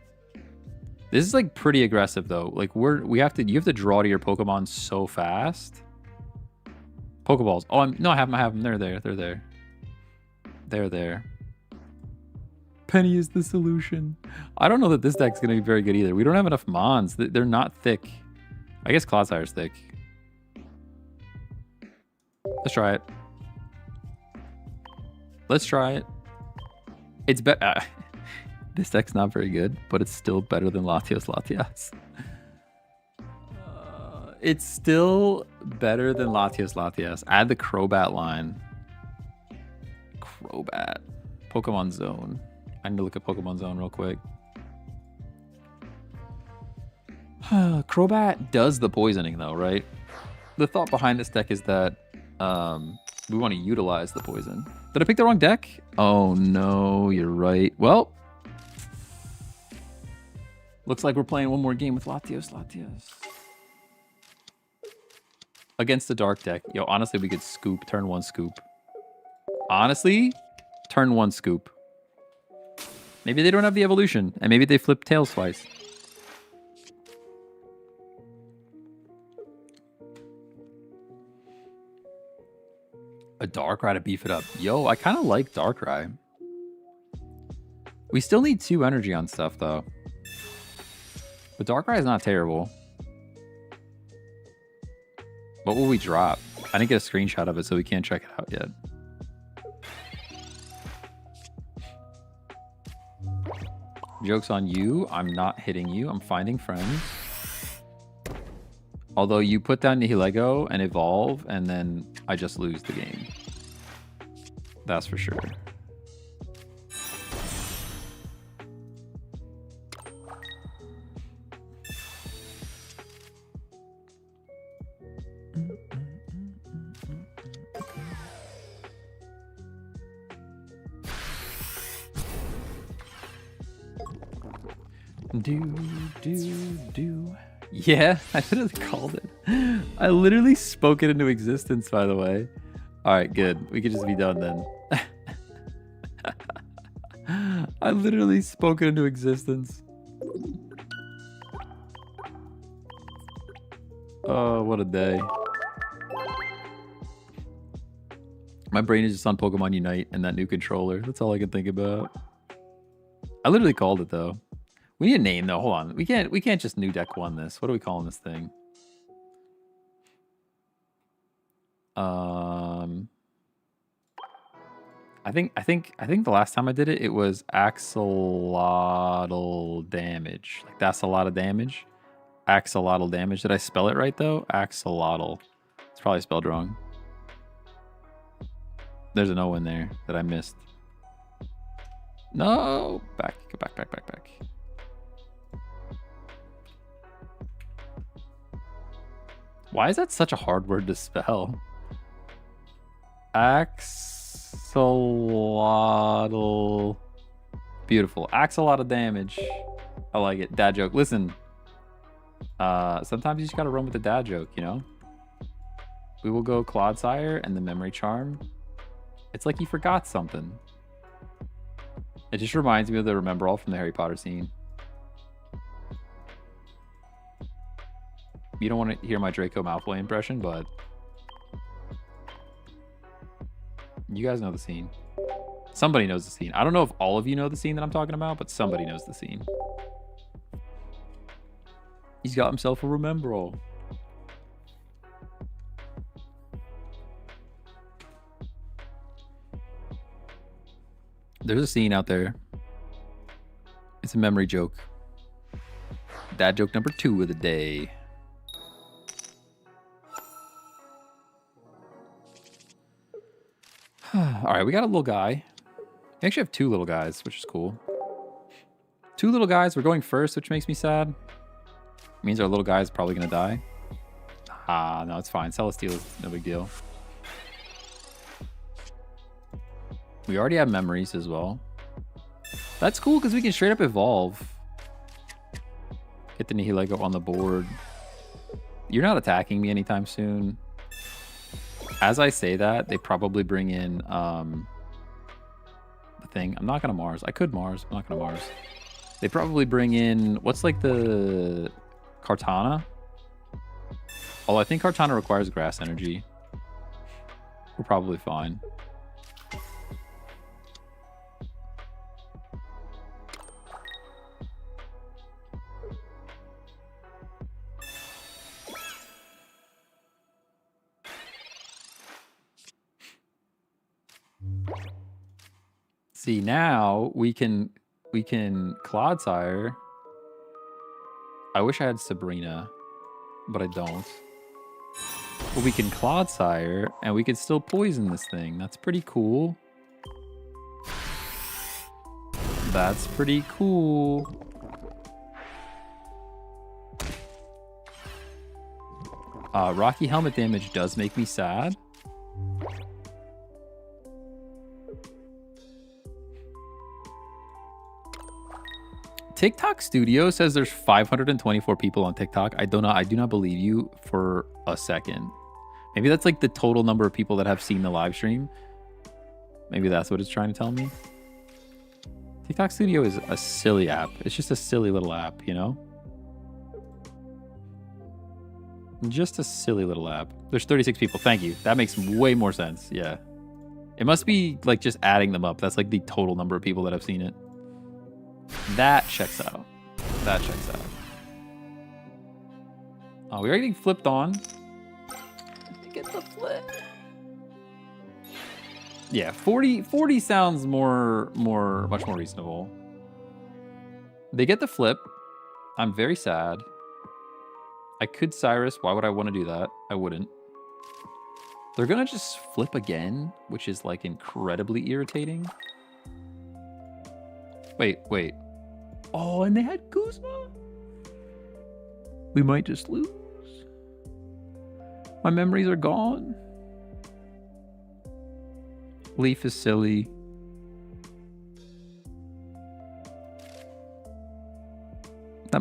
This is like pretty aggressive though. Like you have to draw to your Pokemon so fast. Pokeballs. Oh, I have them. They're there. Penny is the solution. I don't know that this deck's going to be very good either. We don't have enough Mons. They're not thick. I guess Clodsire's thick. Let's try it. It's better. This deck's not very good, but it's still better than Latias. It's still better than Latias. Add the Crobat line. Crobat. Pokemon Zone. I need to look at Pokemon Zone real quick. Crobat does the poisoning though, right? The thought behind this deck is that we want to utilize the poison. Did I pick the wrong deck? Oh no, you're right. Well, looks like we're playing one more game with Latios. Against the dark deck. Yo, honestly, we could scoop, turn 1 scoop. Honestly, turn 1 scoop. Maybe they don't have the evolution, and maybe they flip tails twice. A Darkrai to beef it up. Yo, I kind of like Darkrai. We still need 2 energy on stuff, though. But Darkrai is not terrible. What will we drop? I didn't get a screenshot of it, so we can't check it out yet. Joke's on you. I'm not hitting you. I'm finding friends. Although you put down Nihilego and evolve, and then I just lose the game. That's for sure. Do. Yeah, I should have called it. I literally spoke it into existence, by the way. All right, good. We could just be done then. I literally spoke it into existence. Oh, what a day. My brain is just on Pokemon Unite and that new controller. That's all I can think about. I literally called it though. We need a name though. Hold on. We can't just new deck one this. What are we calling this thing? I think the last time I did it, it was axolotl damage. Like that's a lot of damage. Axolotl damage. Did I spell it right though? Axolotl. It's probably spelled wrong. There's an O in there that I missed. No, back. Why is that such a hard word to spell? Axolotl. Beautiful. Axolotl damage. I like it. Dad joke. Listen. Sometimes you just gotta run with the dad joke, you know? We will go Clodsire and the memory charm. It's like he forgot something. It just reminds me of the Remember All from the Harry Potter scene. You don't want to hear my Draco Malfoy impression, but you guys know the scene. Somebody knows the scene. I don't know if all of you know the scene that I'm talking about, but somebody knows the scene. He's got himself a Remember All. There's a scene out there. It's a memory joke. Dad joke number 2 of the day. All right, we got a little guy. We actually have 2 little guys, which is cool. 2 little guys. We're going first, which makes me sad. It means our little guy is probably going to die. Ah, no, it's fine. Celesteal is no big deal. We already have memories as well. That's cool because we can straight up evolve. Get the Nihilego on the board. You're not attacking me anytime soon. As I say that, they probably bring in the thing. I'm not going to Mars. I could Mars. I'm not going to Mars. They probably bring in... What's like the... Kartana? Although I think Kartana requires grass energy. We're probably fine. See, now we can Clodsire. I wish I had Sabrina, but I don't. But we can Clodsire, and we can still poison this thing. That's pretty cool. That's pretty cool. Rocky Helmet damage does make me sad. TikTok Studio says there's 524 people on TikTok. I do not believe you for a second. Maybe that's like the total number of people that have seen the live stream. Maybe that's what it's trying to tell me. TikTok Studio is a silly app. It's just a silly little app, you know? Just a silly little app. There's 36 people. Thank you. That makes way more sense. Yeah. It must be like just adding them up. That's like the total number of people that have seen it. That checks out. That checks out. Oh, we're getting flipped on. Get the flip. Yeah, 40 sounds much more reasonable. They get the flip. I'm very sad. I could Cyrus. Why would I want to do that? I wouldn't. They're gonna just flip again, which is like incredibly irritating. Wait. Oh, and they had Guzma? We might just lose. My memories are gone. Leaf is silly.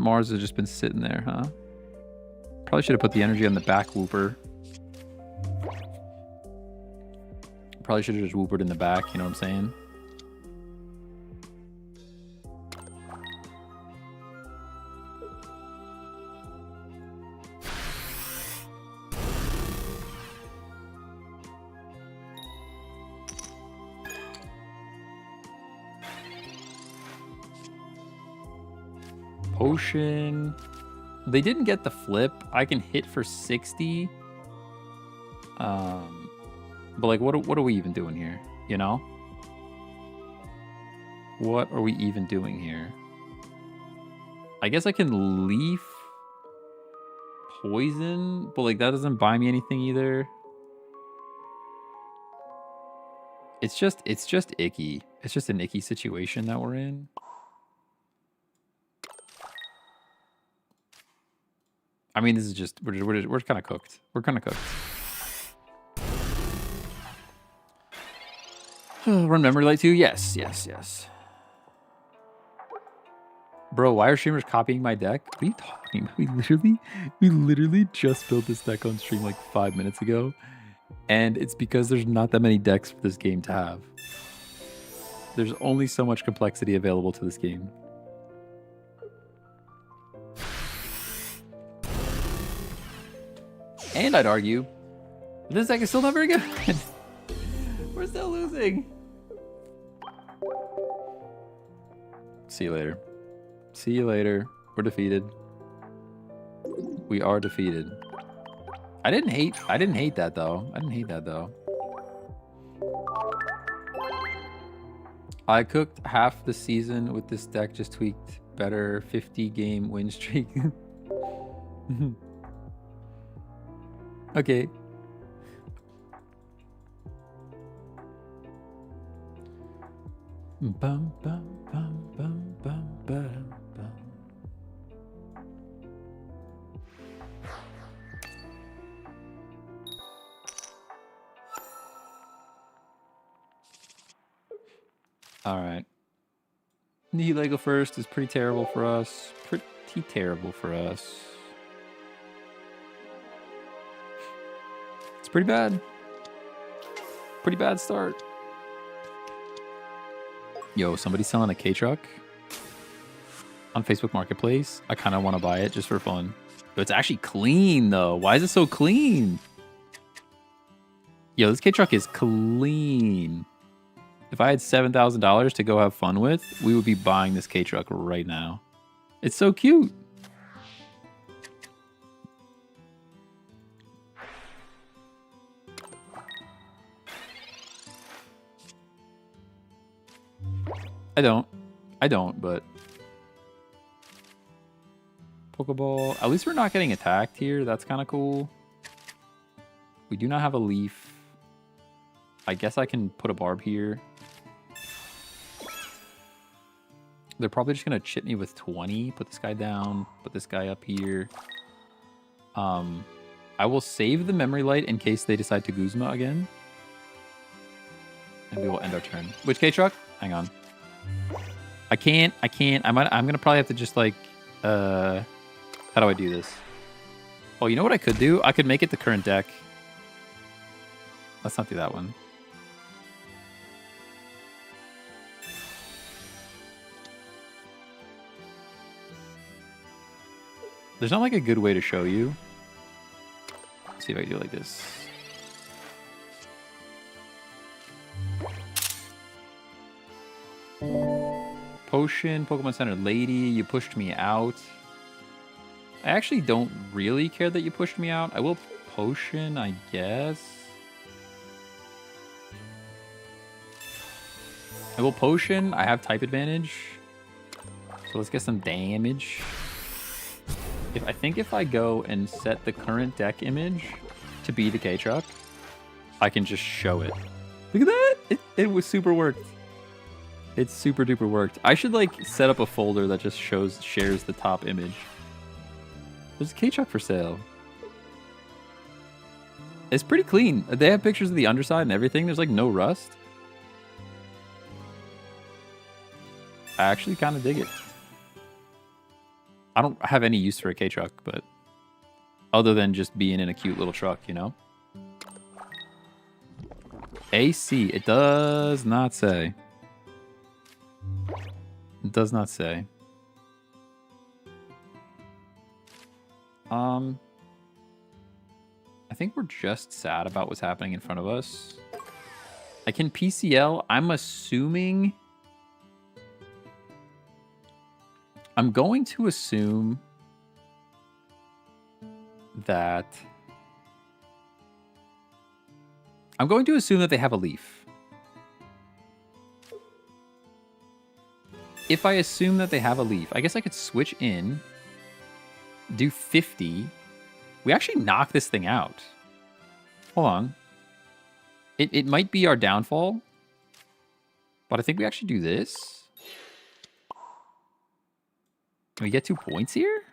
Mars has just been sitting there, huh? Probably should have put the energy on the back whooper. Probably should have just whoopered in the back, you know what I'm saying? Potion. They didn't get the flip. I can hit for 60. But like, what are we even doing here? You know? What are we even doing here? I guess I can leaf poison, but like that doesn't buy me anything either. It's just icky. It's just an icky situation that we're in. I mean, this is just we're kind of cooked. We're kind of cooked. Run memory light too? Yes. Bro, why are streamers copying my deck? What are you talking about? We literally just built this deck on stream like 5 minutes ago. And it's because there's not that many decks for this game to have. There's only so much complexity available to this game. And I'd argue, this deck is still not very good. We're still losing. See you later. See you later. We're defeated. We are defeated. I didn't hate that though. I cooked half the season with this deck, just tweaked better 50-game win streak. Okay. Bum, bum, bum, bum, bum, bum, bum. All right. The Lego first is pretty terrible for us. It's pretty bad. Pretty bad start. Yo, somebody's selling a K-Truck on Facebook Marketplace. I kind of want to buy it just for fun. But it's actually clean, though. Why is it so clean? Yo, this K-Truck is clean. If I had $7,000 to go have fun with, we would be buying this K-Truck right now. It's so cute. I don't, but... Pokeball. At least we're not getting attacked here. That's kind of cool. We do not have a leaf. I guess I can put a barb here. They're probably just going to chip me with 20. Put this guy down. Put this guy up here. I will save the memory light in case they decide to Guzma again. And we will end our turn. Which K-Truck? Hang on. I can't. I'm gonna probably have to just like, how do I do this? Oh, you know what I could do? I could make it the current deck. Let's not do that one. There's not like a good way to show you. Let's see if I can do it like this. Potion, Pokemon Center Lady, you pushed me out. I actually don't really care that you pushed me out. I will Potion, I guess. I will Potion. I have type advantage. So let's get some damage. I think if I go and set the current deck image to be the K-Truck, I can just show it. Look at that! It was super worked. It's super duper worked. I should like set up a folder that just shares the top image. There's a K-Truck for sale. It's pretty clean. They have pictures of the underside and everything. There's like no rust. I actually kind of dig it. I don't have any use for a K-Truck, but other than just being in a cute little truck, you know? AC, it does not say. It does not say. I think we're just sad about what's happening in front of us. I can PCL. I'm assuming... I'm going to assume that... I'm going to assume that they have a leaf. If I assume that they have a leaf, I guess I could switch in, do 50. We actually knock this thing out. Hold on. It might be our downfall, but I think we actually do this. Can we get 2 points here?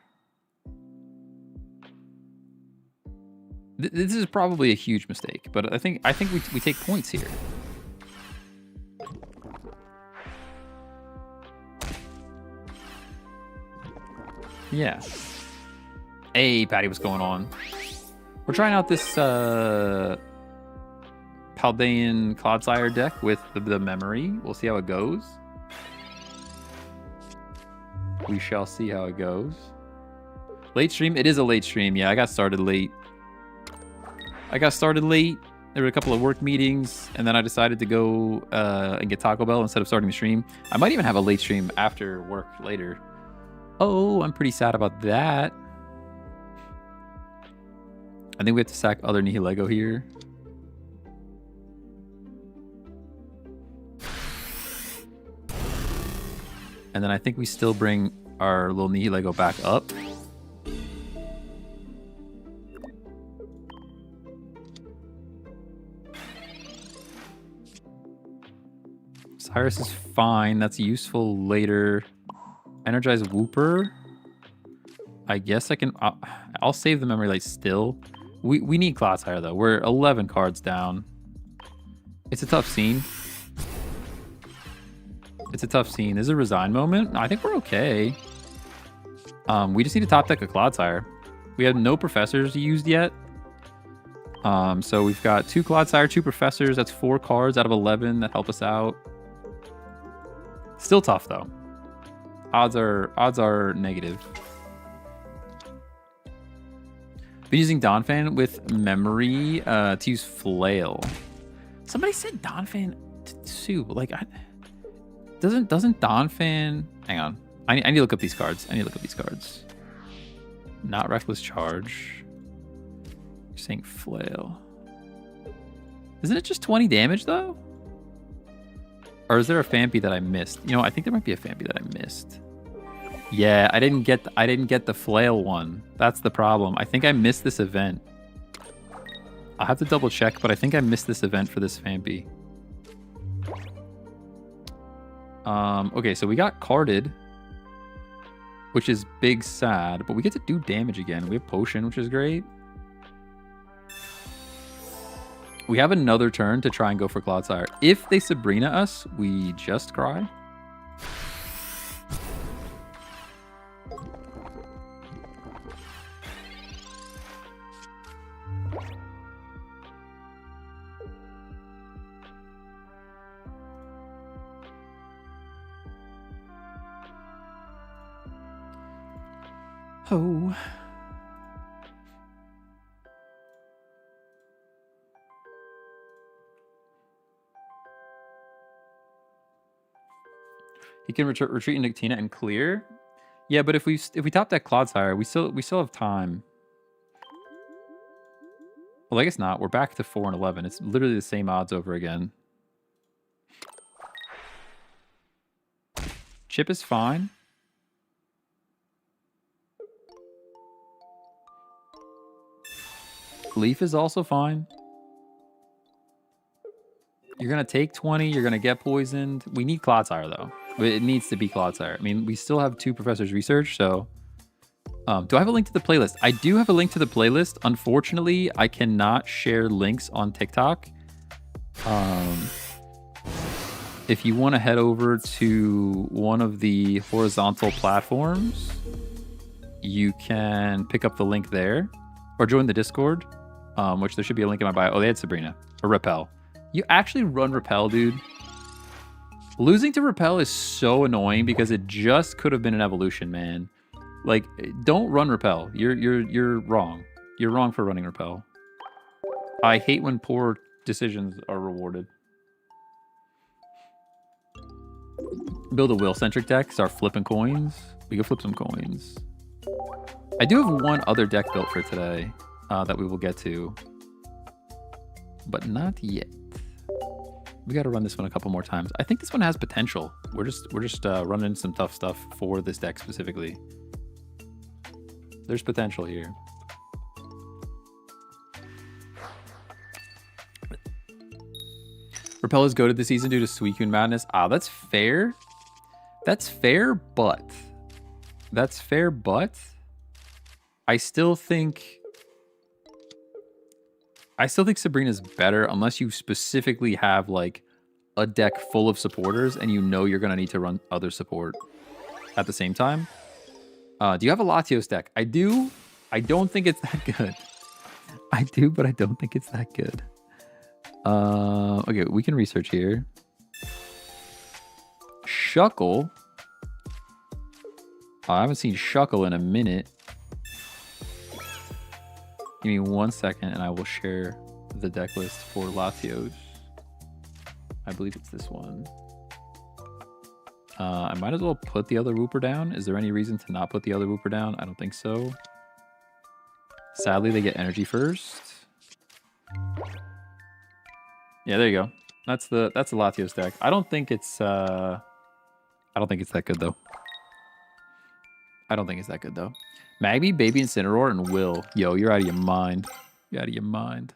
This is probably a huge mistake, but I think we take points here. Yeah. Hey, Patty, what's going on? We're trying out this Paldean Clodsire deck with the memory. We'll see how it goes. We shall see how it goes. Late stream? It is a late stream. Yeah, I got started late. There were a couple of work meetings, and then I decided to go and get Taco Bell instead of starting the stream. I might even have a late stream after work later. Oh, I'm pretty sad about that. I think we have to sack other Nihilego here. And then I think we still bring our little Nihilego back up. Cyrus is fine. That's useful later. Energize Wooper. I guess I can... I'll save the memory light still. We need Clodsire, though. We're 11 cards down. It's a tough scene. It's a tough scene. This is a resign moment. I think we're okay. We just need to top deck a Clodsire. We have no professors used yet. So we've got 2 Clodsire, 2 professors. That's 4 cards out of 11 that help us out. Still tough, though. Odds are negative. Been using Donphan with memory to use Flail. Somebody said Donphan too. Like, doesn't Donphan... Hang on. I need to look up these cards. Not Reckless Charge. You're saying Flail. Isn't it just 20 damage, though? Or is there a Phanpy that I missed? You know, I think there might be a Phanpy that I missed. Yeah, I didn't get the Flail one. That's the problem. I think I missed this event. I'll have to double check, but I think I missed this event for this Phanpy. Okay, so we got carded, which is big sad, but we get to do damage again. We have Potion, which is great. We have another turn to try and go for Clodsire. If they Sabrina us, we just cry. Oh. He can retreat into Tina and clear. Yeah, but if we top that Clodsire, we still have time. Well, I guess not. We're back to 4 and 11. It's literally the same odds over again. Chip is fine. Leaf is also fine. You're going to take 20. You're going to get poisoned. We need Clodsire, though. It needs to be Clodsire. I mean, we still have 2 Professors Research, so... do I have a link to the playlist? I do have a link to the playlist. Unfortunately, I cannot share links on TikTok. If you want to head over to one of the horizontal platforms, you can pick up the link there or join the Discord, which there should be a link in my bio. Oh, they had Sabrina or Repel. You actually run Repel, dude. Losing to Repel is so annoying because it just could have been an evolution, man. Like, don't run Repel. You're wrong. You're wrong for running Repel. I hate when poor decisions are rewarded. Build a will-centric deck. Start flipping coins. We can flip some coins. I do have one other deck built for today that we will get to, but not yet. We got to run this one a couple more times. I think this one has potential. We're just running some tough stuff for this deck specifically. There's potential here. Repel is goated this season due to Suicune Madness. Ah, that's fair. That's fair, but I still think Sabrina's better unless you specifically have like a deck full of supporters and you know you're gonna need to run other support at the same time. Do you have a Latios deck? I do. I don't think it's that good. I do, but I don't think it's that good. Okay, we can research here. Shuckle. I haven't seen Shuckle in a minute. Give me 1 second and I will share the deck list for Latios. I believe it's this one. I might as well put the other Wooper down. Is there any reason to not put the other Wooper down? I don't think so. Sadly, they get energy first. Yeah, there you go. That's the Latios deck. I don't think it's that good though. I don't think it's that good though. Magby, Baby Incineroar, and Will. Yo, you're out of your mind. You're out of your mind.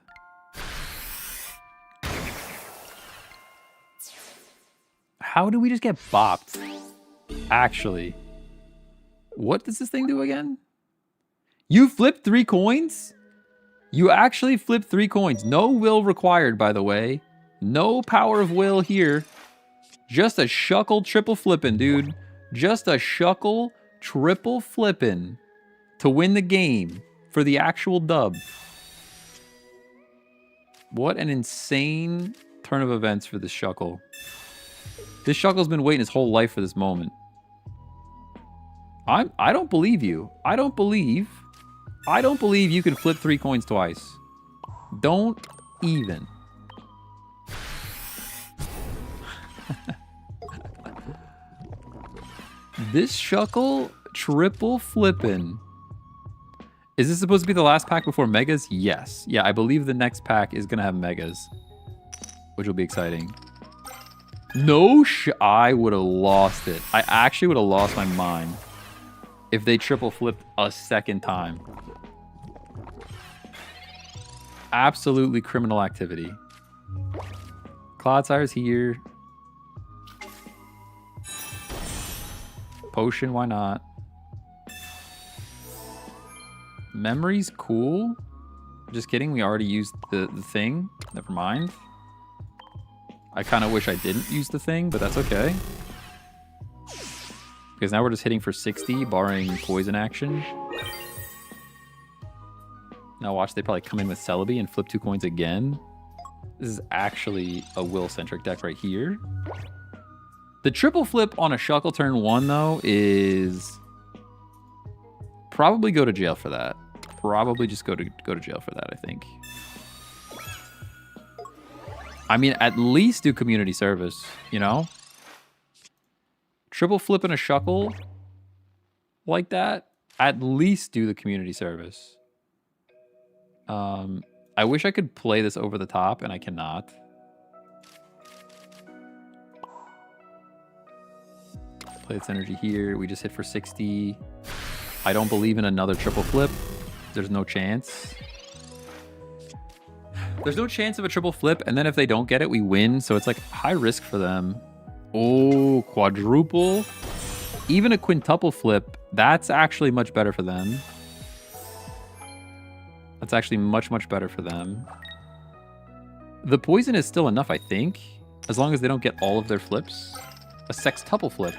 How do we just get bopped? Actually. What does this thing do again? You flipped 3 coins? You actually flipped 3 coins. No will required, by the way. No power of will here. Just a Shuckle triple flipping, dude. Just a Shuckle triple flipping to win the game for the actual dub. What an insane turn of events for this Shuckle. This Shuckle's been waiting his whole life for this moment. I don't believe you. I don't believe you can flip 3 coins twice. Don't even. This Shuckle triple flippin'. Is this supposed to be the last pack before Megas? Yes. Yeah, I believe the next pack is going to have Megas, which will be exciting. No I would have lost it. I actually would have lost my mind if they triple flipped a second time. Absolutely criminal activity. Cloudsire's here. Potion, why not? Memory's cool. Just kidding, we already used the thing. Never mind. I kind of wish I didn't use the thing, but that's okay. Because now we're just hitting for 60, barring poison action. Now watch, they probably come in with Celebi and flip 2 coins again. This is actually a will-centric deck right here. The triple flip on a Shuckle turn 1, though, is... Probably go to jail for that. Probably just go to jail for that, I think. I mean, at least do community service, you know? Triple flipping a Shuckle like that, at least do the community service. I wish I could play this over the top, and I cannot. Play its energy here. We just hit for 60. I don't believe in another triple flip. There's no chance. There's no chance of a triple flip, and then if they don't get it, we win. So it's like high risk for them. Oh, quadruple. Even a quintuple flip, that's actually much better for them. That's actually much, much better for them. The poison is still enough, I think, as long as they don't get all of their flips. A sextuple flip.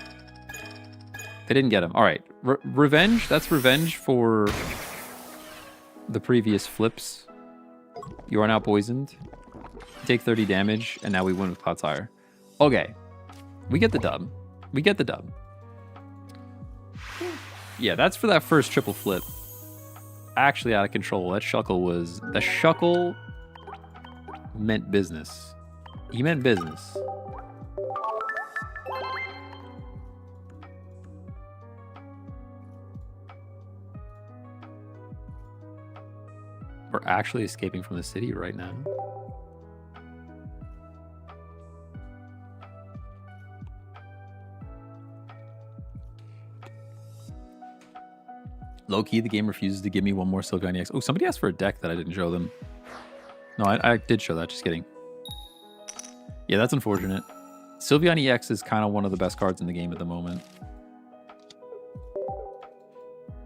They didn't get him. All right, Revenge. That's revenge for the previous flips. You are now poisoned. Take 30 damage, and now we win with Cloudfire. Okay. We get the dub. We get the dub. Yeah, that's for that first triple flip. Actually out of control. That Shuckle was... The Shuckle meant business. He meant business. We're actually escaping from the city right now. Low-key, the game refuses to give me one more Sylveon EX. Oh, somebody asked for a deck that I didn't show them. No, I did show that. Just kidding. Yeah, that's unfortunate. Sylveon EX is kind of one of the best cards in the game at the moment.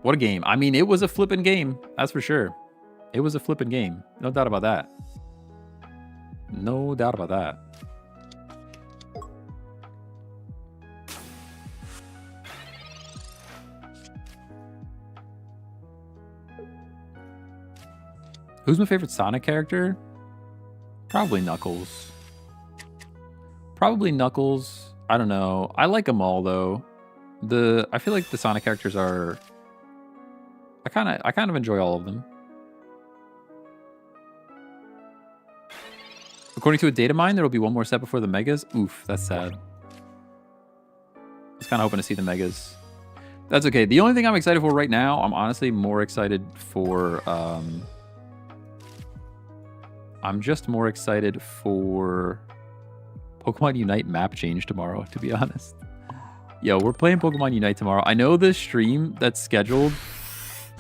What a game. I mean, it was a flipping game. That's for sure. It was a flipping game. No doubt about that. No doubt about that. Who's my favorite Sonic character? Probably Knuckles. Probably Knuckles. I don't know. I like them all though. I feel like the Sonic characters are... I kind of enjoy all of them. According to a data mine, there will be one more set before the Megas. Oof, that's sad. I was kind of hoping to see the Megas. That's okay. The only thing I'm excited for right now, I'm honestly more excited for... I'm just more excited for Pokemon Unite map change tomorrow, to be honest. Yo, we're playing Pokemon Unite tomorrow. I know the stream that's scheduled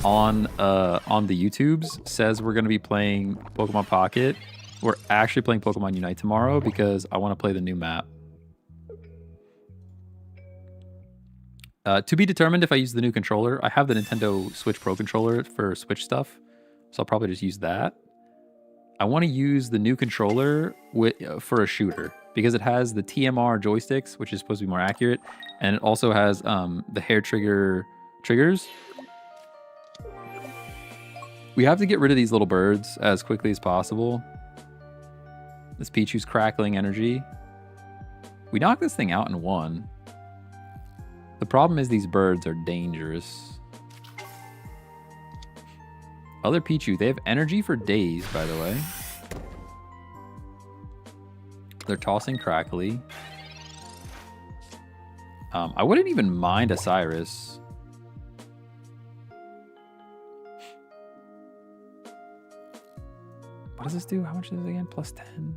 on the YouTubes says we're going to be playing Pokemon Pocket. We're actually playing Pokemon Unite tomorrow because I want to play the new map. To be determined if I use the new controller. I have the Nintendo Switch Pro controller for Switch stuff, so I'll probably just use that. I want to use the new controller for a shooter because it has the TMR joysticks, which is supposed to be more accurate, and it also has the hair triggers. We have to get rid of these little birds as quickly as possible. This Pichu's crackling energy. We knocked this thing out in one. The problem is these birds are dangerous. Other Pichu, they have energy for days, by the way. They're tossing crackly. I wouldn't even mind a Cyrus. What does this do? How much is it again? Plus 10.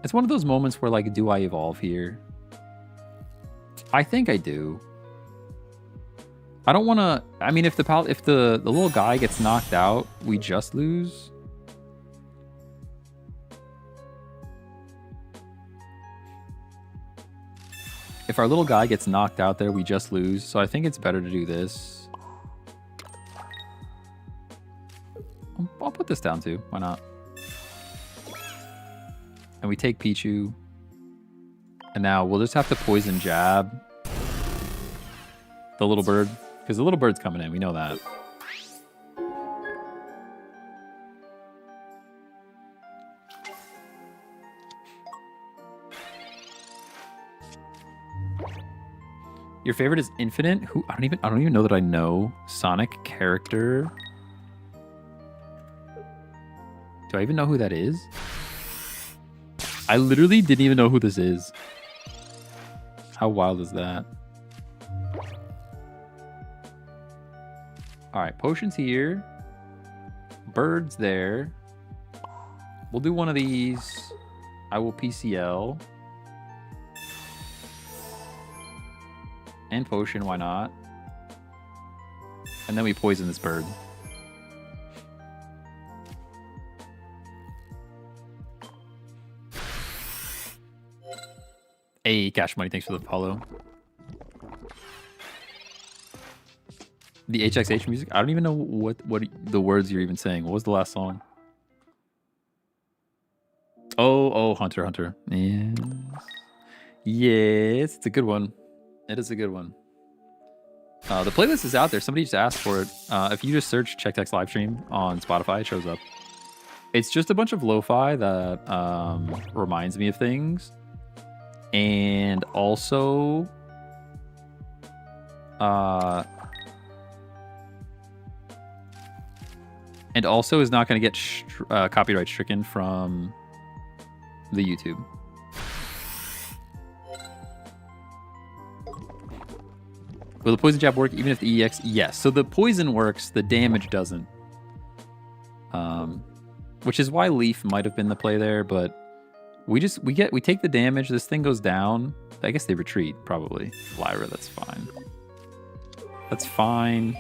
It's one of those moments where, like, do I evolve here? I think I do. I don't want to... I mean, if the little guy gets knocked out, we just lose. If our little guy gets knocked out there, we just lose. So I think it's better to do this. I'll put this down too. Why not? And we take Pichu. And now we'll just have to poison jab the little bird. Because the little bird's coming in. We know that. Your favorite is Infinite? Who I don't even know that I know Sonic character. Do I even know who that is? I literally didn't even know who this is. How wild is that? Alright, potions here. Birds there. We'll do one of these. I will PCL. And potion, why not? And then we poison this bird. Hey, Cash Money, thanks for the follow. The HXH music? I don't even know what the words you're even saying. What was the last song? Oh, Hunter, Hunter. Yes. Yes, it's a good one. It is a good one. The playlist is out there. Somebody just asked for it. If you just search Chek Tech's live stream on Spotify, it shows up. It's just a bunch of lo-fi that reminds me of things. And also... and also is not going to get copyright stricken from the YouTube. Will the poison jab work even if the EX? Yes. So the poison works, the damage doesn't. Which is why Leaf might have been the play there, but we take the damage, this thing goes down. I guess they retreat, probably. Lyra, that's fine. That's fine.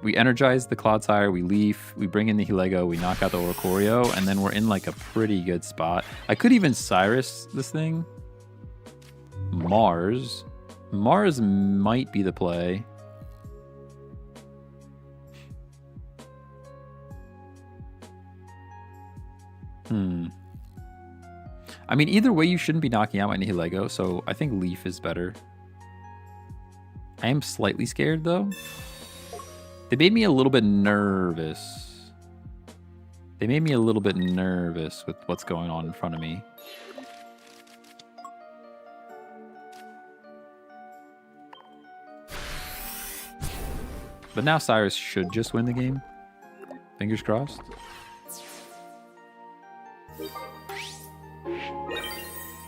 We energize the Clodsire, we Leaf, we bring in the Heligo, we knock out the Oricorio, and then we're in like a pretty good spot. I could even Cyrus this thing. Mars might be the play. I mean, either way, you shouldn't be knocking out my Nihilego, so I think Leaf is better. I am slightly scared, though. They made me a little bit nervous. They made me a little bit nervous with what's going on in front of me. But now Cyrus should just win the game. Fingers crossed.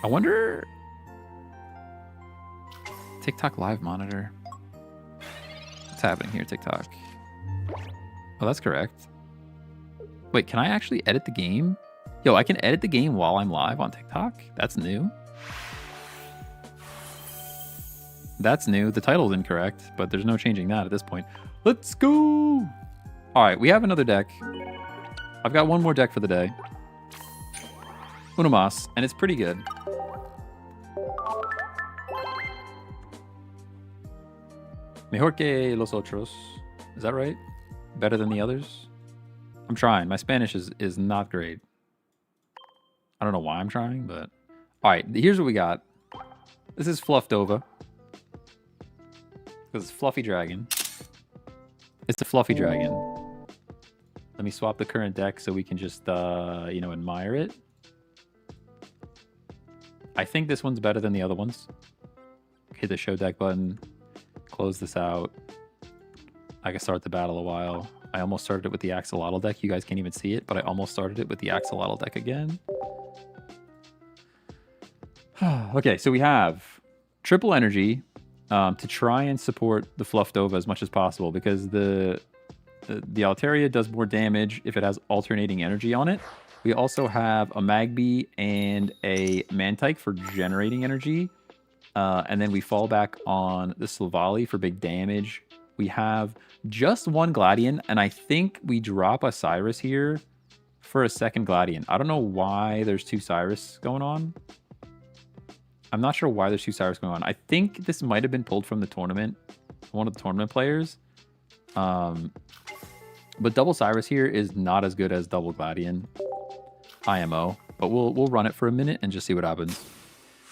I wonder... TikTok live monitor. What's happening here, TikTok? Oh, that's correct. Wait, can I actually edit the game? Yo, I can edit the game while I'm live on TikTok? That's new. That's new. The title's incorrect, but there's no changing that at this point. Let's go! Alright, we have another deck. I've got one more deck for the day. Uno más, and it's pretty good. Mejor que los otros. Is that right? Better than the others? I'm trying. My Spanish is not great. I don't know why I'm trying, but... Alright, here's what we got. This is Fluffdova. Because it's Fluffy Dragon. It's a Fluffy Dragon. Let me swap the current deck so we can just, you know, admire it. I think this one's better than the other ones. Hit the show deck button. Close this out. I can start the battle a while. I almost started it with the Axolotl deck. You guys can't even see it, but I almost started it with the Axolotl deck again. Okay, so we have triple energy to try and support the Fluffdova as much as possible because the Altaria does more damage if it has alternating energy on it. We also have a Magby and a Mantike for generating energy. And then we fall back on the Slavali for big damage. We have just one Gladian, and I think we drop a Cyrus here for a second Gladian. I don't know why there's two Cyrus going on. I'm not sure why there's two Cyrus going on. I think this might have been pulled from the tournament, one of the tournament players. But double Cyrus here is not as good as double Gladian IMO. But we'll run it for a minute and just see what happens.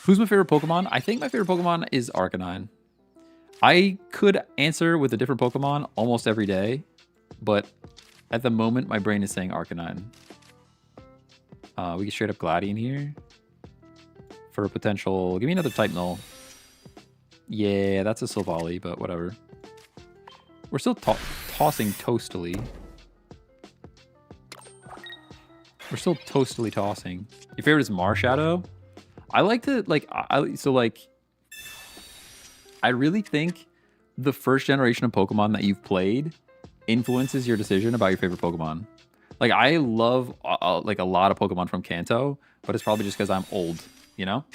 Who's my favorite Pokemon? I think my favorite Pokemon is Arcanine. I could answer with a different Pokemon almost every day, but at the moment, my brain is saying Arcanine. We can straight up Gladian here for a potential... Give me another type null. Yeah, that's a Silvally, but whatever. We're still tossing Toastily. We're still Toastily tossing. Your favorite is Marshadow? I like to, like, I really think the first generation of Pokemon that you've played influences your decision about your favorite Pokemon. Like, I love, like, a lot of Pokemon from Kanto, but it's probably just because I'm old, you know?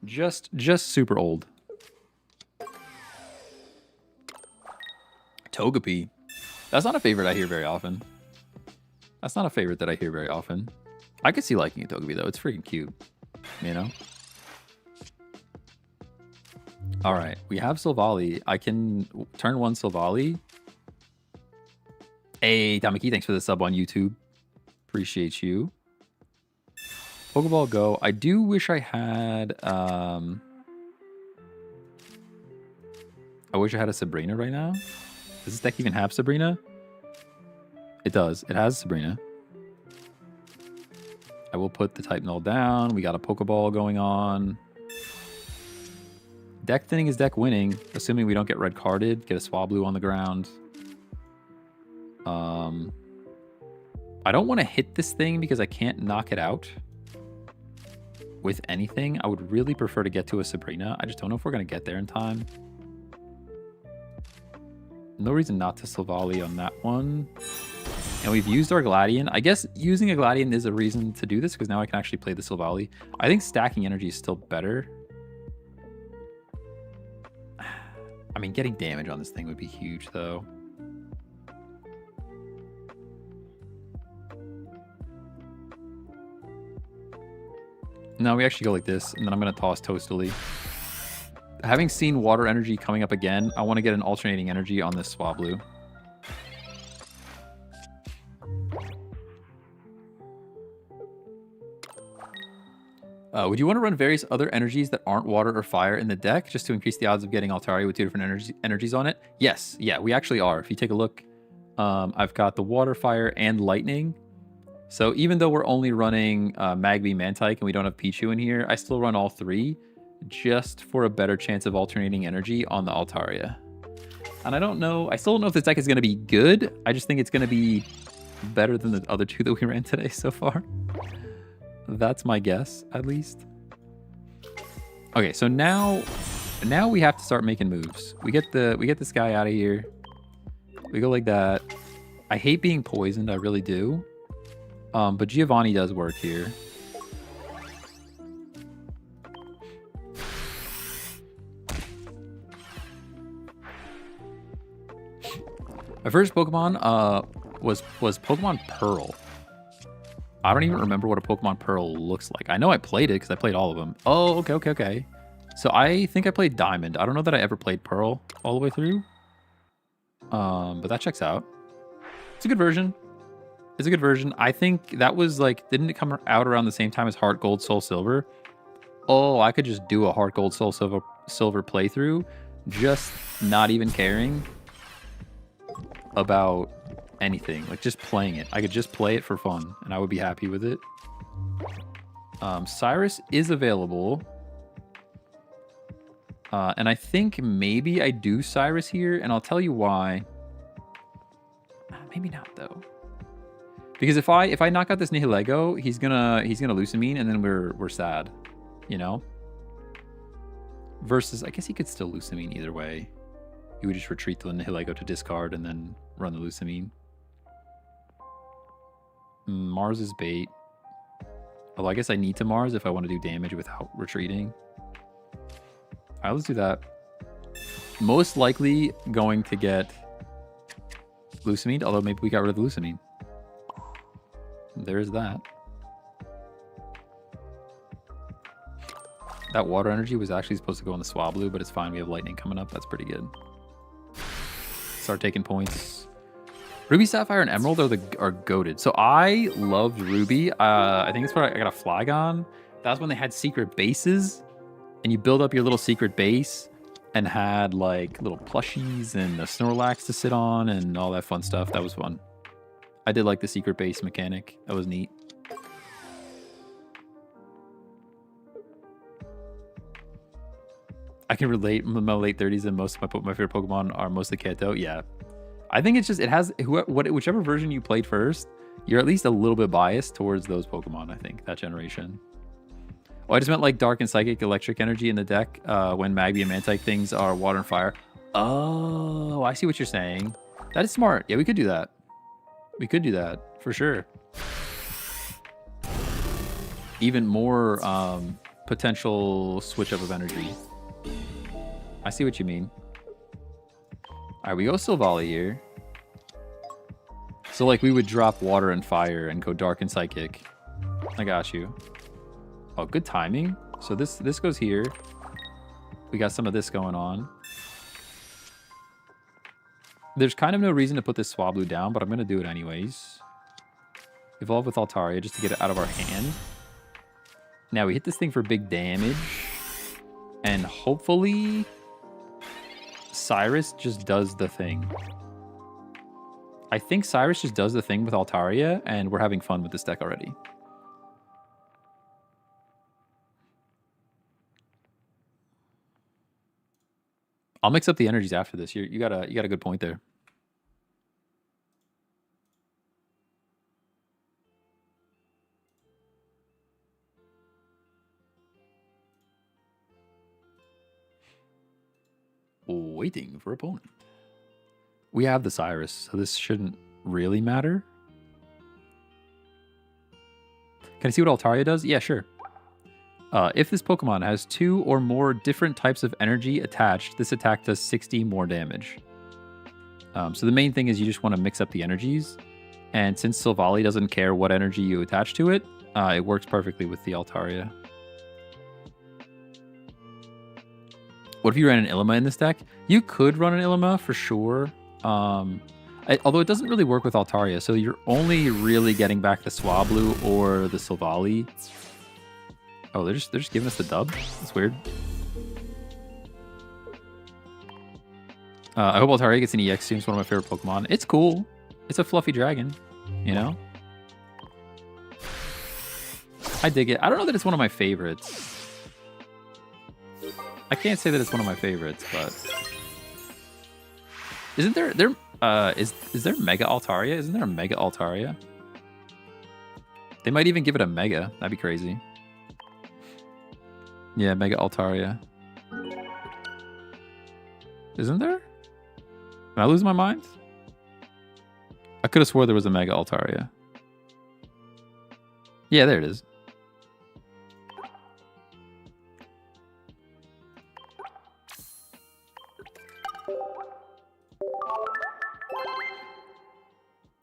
Just super old. Togepi. That's not a favorite I hear very often. That's not a favorite that I hear very often. I could see liking a Togepi, though. It's freaking cute. You know? Alright, we have Silvally. I can turn one Silvally. Hey, Tamaki, thanks for the sub on YouTube. Appreciate you. Pokeball go. I do wish I had... I wish I had a Sabrina right now. Does this deck even have Sabrina? It does. It has Sabrina. I will put the type null down. We got a Pokeball going on. Deck thinning is deck winning, assuming we don't get red carded. Get a Swablu on the ground. I don't want to hit this thing because I can't knock it out with anything. I would really prefer to get to a Sabrina. I just don't know if we're going to get there in time. No reason not to Silvally on that one. And we've used our Gladian. I guess using a Gladian is a reason to do this because now I can actually play the Silvally. I think stacking energy is still better. I mean, getting damage on this thing would be huge, though. No, we actually go like this, and then I'm going to toss Toastily. Having seen water energy coming up again, I want to get an alternating energy on this Swablu. Would you want to run various other energies that aren't water or fire in the deck just to increase the odds of getting Altaria with two different energies on it? Yes. Yeah, we actually are. If you take a look, I've got the water, fire, and lightning. So even though we're only running Magby, Mantike, and we don't have Pichu in here, I still run all three just for a better chance of alternating energy on the Altaria. And I don't know, I still don't know if this deck is going to be good. I just think it's going to be better than the other two that we ran today so far. That's my guess, at least. Okay, so now we have to start making moves. We get this guy out of here. We go like that. I hate being poisoned, I really do. But Giovanni does work here. My first Pokemon was Pokemon Pearl. I don't even remember what a Pokemon Pearl looks like. I know I played it because I played all of them. Oh, okay. So I think I played Diamond. I don't know that I ever played Pearl all the way through. But that checks out. It's a good version. It's a good version. I think that was like, didn't it come out around the same time as Heart Gold, Soul Silver? Oh, I could just do a Heart Gold, Soul Silver playthrough, just not even caring about anything, like just playing it. I could just play it for fun and I would be happy with it. Cyrus is available. And I think maybe I do Cyrus here, and I'll tell you why. Maybe not though. Because if I knock out this Nihilego, he's gonna Lucamine, and then we're sad, you know? Versus, I guess he could still Lucamine either way. He would just retreat the Nihilego to discard and then run the Lucamine. Mars is bait. Although I guess I need to Mars if I want to do damage without retreating. Alright, let's do that. Most likely going to get Lucamine, although maybe we got rid of the Lucamine. There's that. That water energy was actually supposed to go on the Swablu, but it's fine. We have lightning coming up. That's pretty good. Start taking points. Ruby, Sapphire, and Emerald are goated. So I loved Ruby. I think it's what I got a flag on. That's when they had secret bases, and you build up your little secret base and had like little plushies and a Snorlax to sit on and all that fun stuff. That was fun. I did like the secret base mechanic. That was neat. I can relate. In my late 30s and most of my favorite Pokemon are mostly Kanto. Yeah. I think it's just, it has, whichever version you played first, you're at least a little bit biased towards those Pokemon, I think, that generation. Oh, I just meant like Dark and Psychic Electric energy in the deck when Magby and Mantike things are water and fire. Oh, I see what you're saying. That is smart. Yeah, we could do that. We could do that, for sure. Even more potential switch up of energy. I see what you mean. Alright, we go Silvally here. So like we would drop water and fire and go Dark and Psychic. I got you. Oh, good timing. So this goes here. We got some of this going on. There's kind of no reason to put this Swablu down, but I'm going to do it anyways. Evolve with Altaria just to get it out of our hand. Now we hit this thing for big damage. And hopefully Cyrus just does the thing. I think Cyrus just does the thing with Altaria, and we're having fun with this deck already. I'll mix up the energies after this. You got a good point there. Waiting for opponent. We have the Cyrus, so this shouldn't really matter. Can I see what Altaria does? Yeah, sure. If this Pokemon has 2 or more different types of energy attached, this attack does 60 more damage. So the main thing is you just want to mix up the energies. And since Silvally doesn't care what energy you attach to it, it works perfectly with the Altaria. What if you ran an Ilima in this deck? You could run an Ilima for sure. Although it doesn't really work with Altaria, so you're only really getting back the Swablu or the Silvally. Oh, they're just giving us the dub? That's weird. I hope Altaria gets an EX soon. It's one of my favorite Pokemon. It's cool. It's a fluffy dragon, you know? I dig it. I don't know that it's one of my favorites. I can't say that it's one of my favorites, but isn't there is there Mega Altaria? Isn't there a Mega Altaria? They might even give it a Mega. That'd be crazy. Yeah, Mega Altaria. Isn't there? Am I losing my mind? I could have swore there was a Mega Altaria. Yeah, there it is.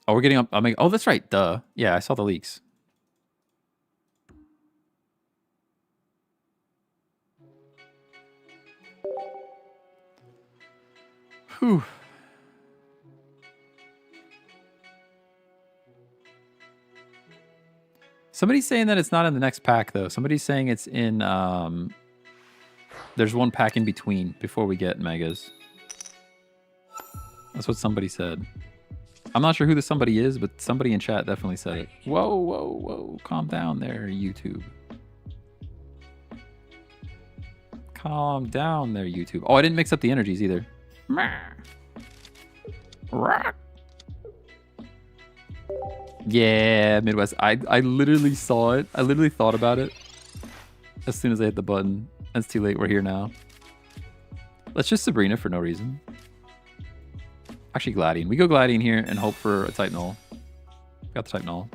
Oh, we're getting up. Oh, that's right. Duh. Yeah, I saw the leaks. Whew. Somebody's saying that it's not in the next pack, though. Somebody's saying it's in... there's one pack in between before we get Megas. That's what somebody said. I'm not sure who the somebody is, but somebody in chat definitely said it. Whoa, whoa, whoa. Calm down there, YouTube. Calm down there, YouTube. Oh, I didn't mix up the energies either. Yeah, Midwest. I literally saw it. I literally thought about it as soon as I hit the button. It's too late. We're here now. Let's just Sabrina for no reason. Actually, Gladian. We go Gladian here and hope for a type null. Got the type null.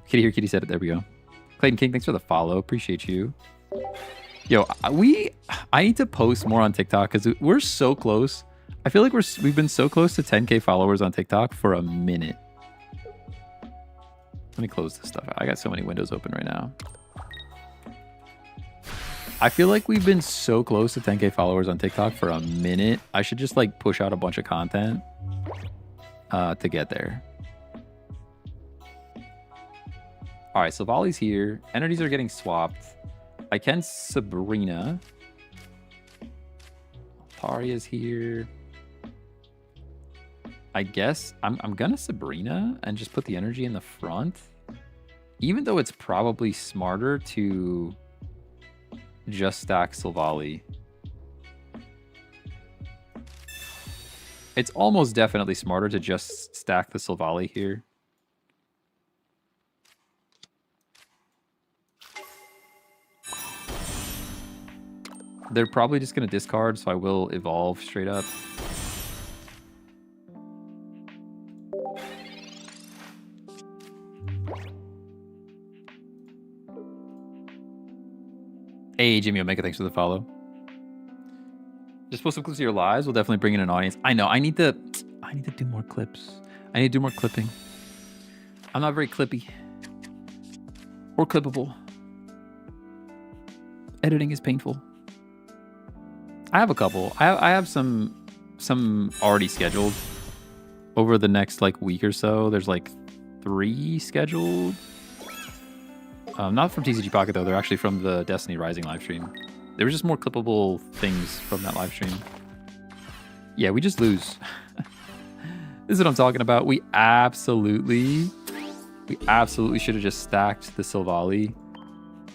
Kitty here, Kitty said it. There we go. Clayton King, thanks for the follow. Appreciate you. Yo, I need to post more on TikTok because we're so close. I feel like we've been so close to 10K followers on TikTok for a minute. Let me close this stuff out. I got so many windows open right now. I feel like we've been so close to 10K followers on TikTok for a minute. I should just like push out a bunch of content to get there. All right, so Volley's here. Energies are getting swapped. I can Sabrina. Taria's here. I guess I'm gonna Sabrina and just put the energy in the front. Even though it's probably smarter to just stack Silvally. It's almost definitely smarter to just stack the Silvally here. They're probably just going to discard, so I will evolve straight up. Hey, Jimmy Omega, thanks for the follow. Just post some clips of your lives. We'll definitely bring in an audience. I know. I need to do more clips. I need to do more clipping. I'm not very clippy or clippable. Editing is painful. I have a couple. I have some already scheduled over the next like week or so. There's like 3 scheduled. Not from TCG Pocket, though. They're actually from the Destiny Rising livestream. There were just more clippable things from that livestream. Yeah, we just lose. This is what I'm talking about. We absolutely should have just stacked the Silvally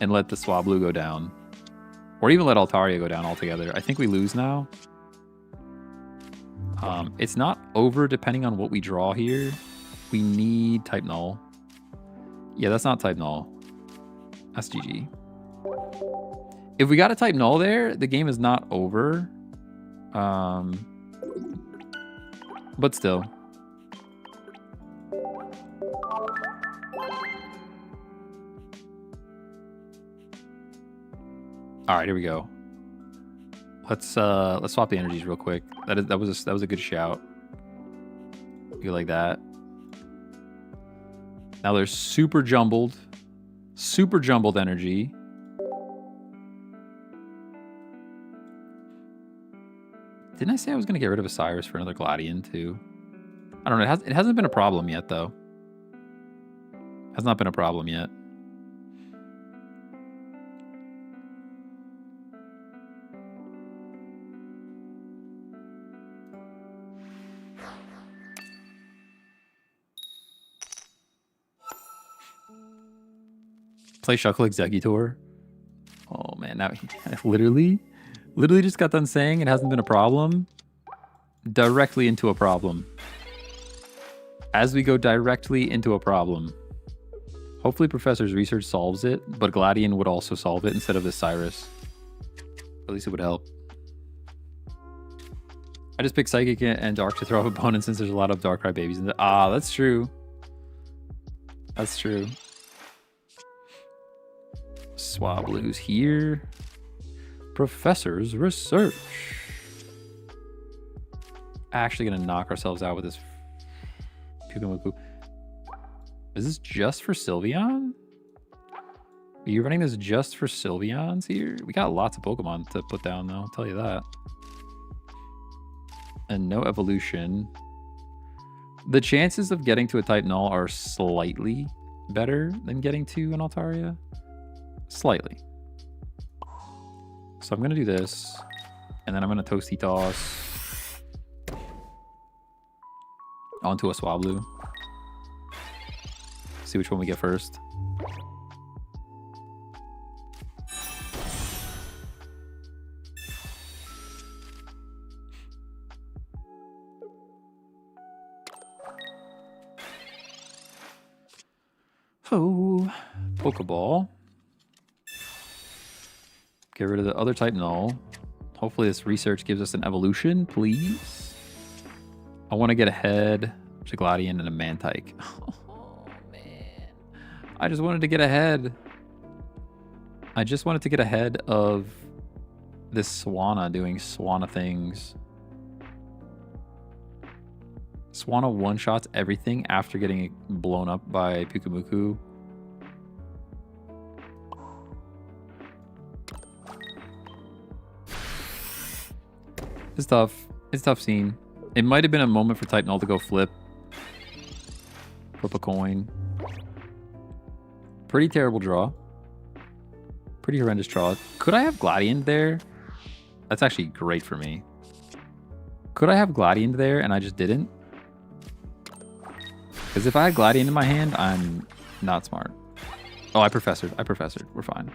and let the Swablu go down. Or even let Altaria go down altogether. I think we lose now. It's not over depending on what we draw here. We need type null. Yeah, that's not type null. That's GG. If we got a type null there, the game is not over. But still. All right, here we go. Let's swap the energies real quick. That was a good shout. You like that? Now there's super jumbled energy. Didn't I say I was gonna get rid of Osiris for another Gladian too? I don't know. It hasn't been a problem yet though. Has not been a problem yet. Play Shuckle Executor. Oh man, now he literally just got done saying it hasn't been a problem. Directly into a problem. As we go directly into a problem. Hopefully Professor's research solves it, but Gladian would also solve it instead of this Cyrus. At least it would help. I just picked Psychic and Dark to throw off opponents since there's a lot of Darkrai babies. That's true. That's true. Swablu's here. Professor's research. Actually gonna knock ourselves out with this Pukamuku. Is this just for Sylveon? Are you running this just for Sylveons here? We got lots of Pokemon to put down though, I'll tell you that. And no evolution. The chances of getting to a type null are slightly better than getting to an Altaria. Slightly. So I'm going to do this. And then I'm going to Toasty Toss onto a Swablu. See which one we get first. Oh, Pokeball. Get rid of the other type null. Hopefully this research gives us an evolution, please. I want to get ahead of a Gladian and a Mantike. Oh, man. I just wanted to get ahead. I just wanted to get ahead of this Swanna doing Swanna things. Swanna one-shots everything after getting blown up by Pukamuku. It's tough. It's a tough scene. It might have been a moment for type null to go flip. Flip a coin. Pretty terrible draw. Pretty horrendous draw. Could I have Gladian there? That's actually great for me. Could I have Gladian there and I just didn't? Because if I had Gladian in my hand, I'm not smart. Oh, I professored. We're fine.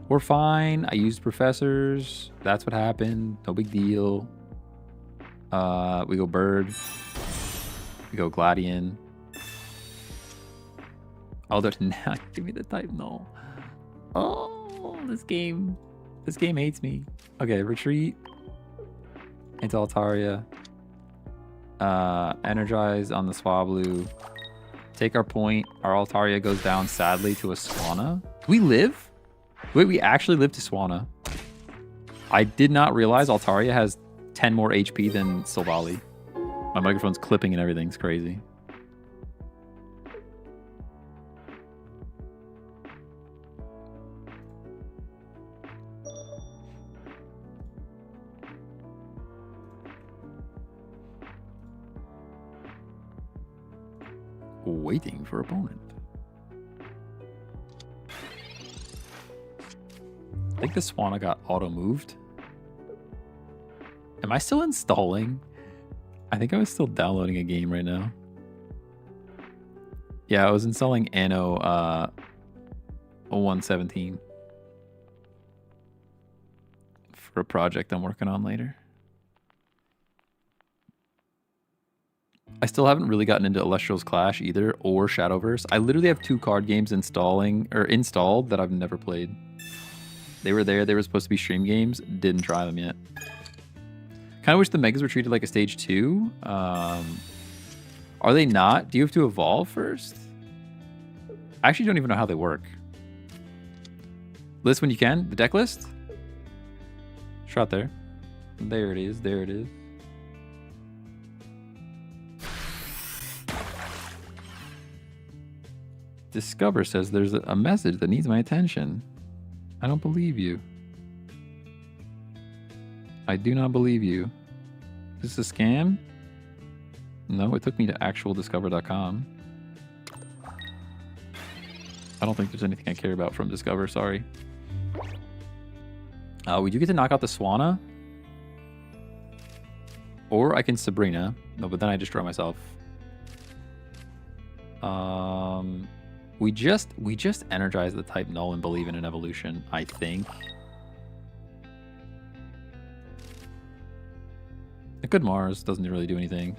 We're fine. I used professors. That's what happened. No big deal. We go Bird. We go Gladian. Oh, they're not. Give me the type null. Oh, this game hates me. Okay, retreat. Into Altaria. Energize on the Swablu. Take our point. Our Altaria goes down sadly to a Swanna. Do we live? Wait, we actually live to Swanna. I did not realize Altaria has 10 more HP than Silvally. My microphone's clipping and everything's crazy. Waiting for opponent. I think the Swanna got auto-moved. Am I still installing? I think I was still downloading a game right now. Yeah, I was installing Anno 0117 for a project I'm working on later. I still haven't really gotten into Illustrial's Clash either, or Shadowverse. I literally have 2 card games installed that I've never played. They were there, they were supposed to be stream games, didn't try them yet. Kind of wish the Megas were treated like a stage 2. Are they not? Do you have to evolve first? I actually don't even know how they work. List when you can, the deck list? Shot there. There it is, there it is. Discover says there's a message that needs my attention. I don't believe you. I do not believe you. Is this a scam? No, it took me to actualdiscover.com. I don't think there's anything I care about from Discover, sorry. We do get to knock out the Swanna. Or I can Sabrina. No, but then I destroy myself. We just energize the type null and believe in an evolution, I think. A good Mars doesn't really do anything.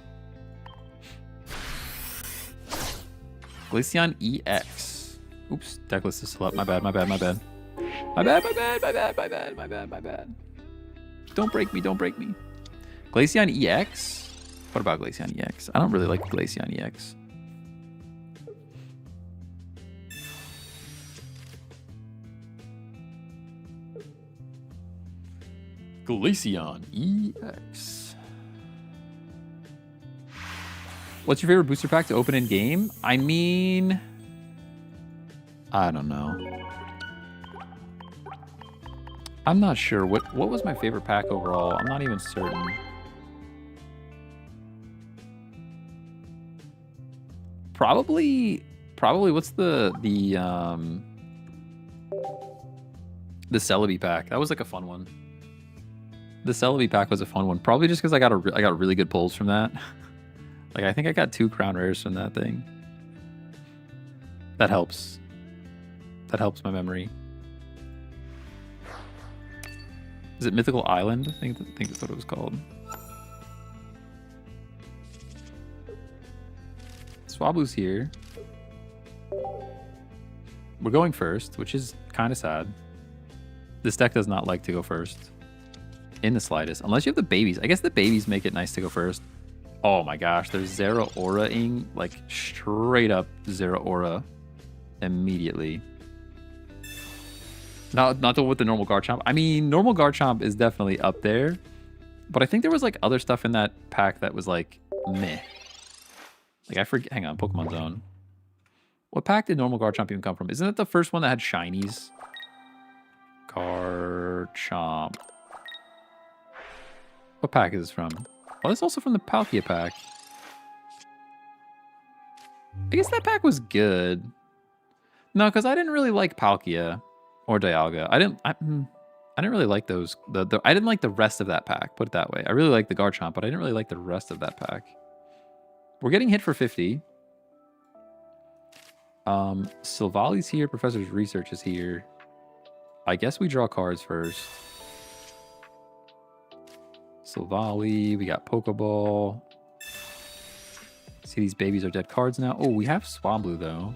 Glaceon EX. Oops, deck list is still up. My bad, my bad, my bad. My bad, my bad, my bad, my bad, my bad, my bad. Don't break me, don't break me. Glaceon EX? What about Glaceon EX? I don't really like Glaceon EX. Glaceon EX. What's your favorite booster pack to open in game? I mean, I don't know. I'm not sure. What was my favorite pack overall? I'm not even certain. Probably what's the Celebi pack. That was like a fun one. The Celebi pack was a fun one. Probably just because I got really good pulls from that. Like, I think I got 2 crown rares from that thing. That helps. That helps my memory. Is it Mythical Island? I think that's what it was called. Swablu's here. We're going first, which is kind of sad. This deck does not like to go first. In the slightest. Unless you have the babies. I guess the babies make it nice to go first. Oh my gosh, there's Zera Aura-ing, like straight up Zera Aura immediately. Not with the normal Garchomp. I mean, normal Garchomp is definitely up there, but I think there was like other stuff in that pack that was like meh. Like I forget. Hang on, Pokemon Zone. What pack did normal Garchomp even come from? Isn't it the first one that had shinies? Garchomp. What pack is this from? Oh, this is also from the Palkia pack. I guess that pack was good. No, because I didn't really like Palkia or Dialga. I didn't really like those. I didn't like the rest of that pack. Put it that way. I really liked the Garchomp, but I didn't really like the rest of that pack. We're getting hit for 50. Silvali's here. Professor's Research is here. I guess we draw cards first. Silvally, we got Pokeball. See, these babies are dead cards now. Oh, we have Swablu, though.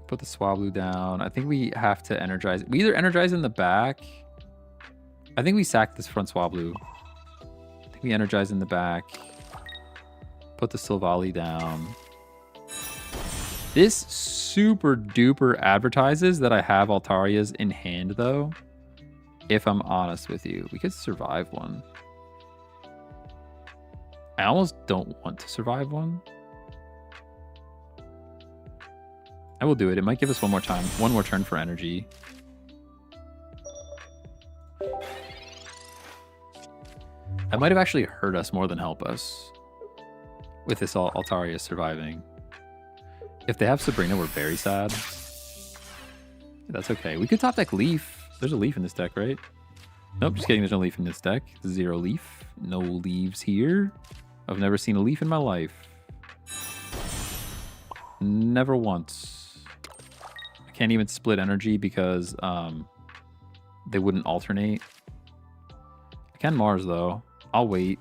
Put the Swablu down. I think we have to energize. We either energize in the back. I think we sack this front Swablu. I think we energize in the back. Put the Silvally down. This super duper advertises that I have Altarias in hand, though. If I'm honest with you, we could survive one. I almost don't want to survive one. I will do it. It might give us one more time, one more turn for energy. It might have actually hurt us more than help us with this Altaria surviving. If they have Sabrina, we're very sad. That's okay. We could top deck Leaf. There's a Leaf in this deck, right? Nope, just kidding. There's no Leaf in this deck. 0 Leaf. No leaves here. I've never seen a Leaf in my life. Never once. I can't even split energy because they wouldn't alternate. I can Mars, though. I'll wait.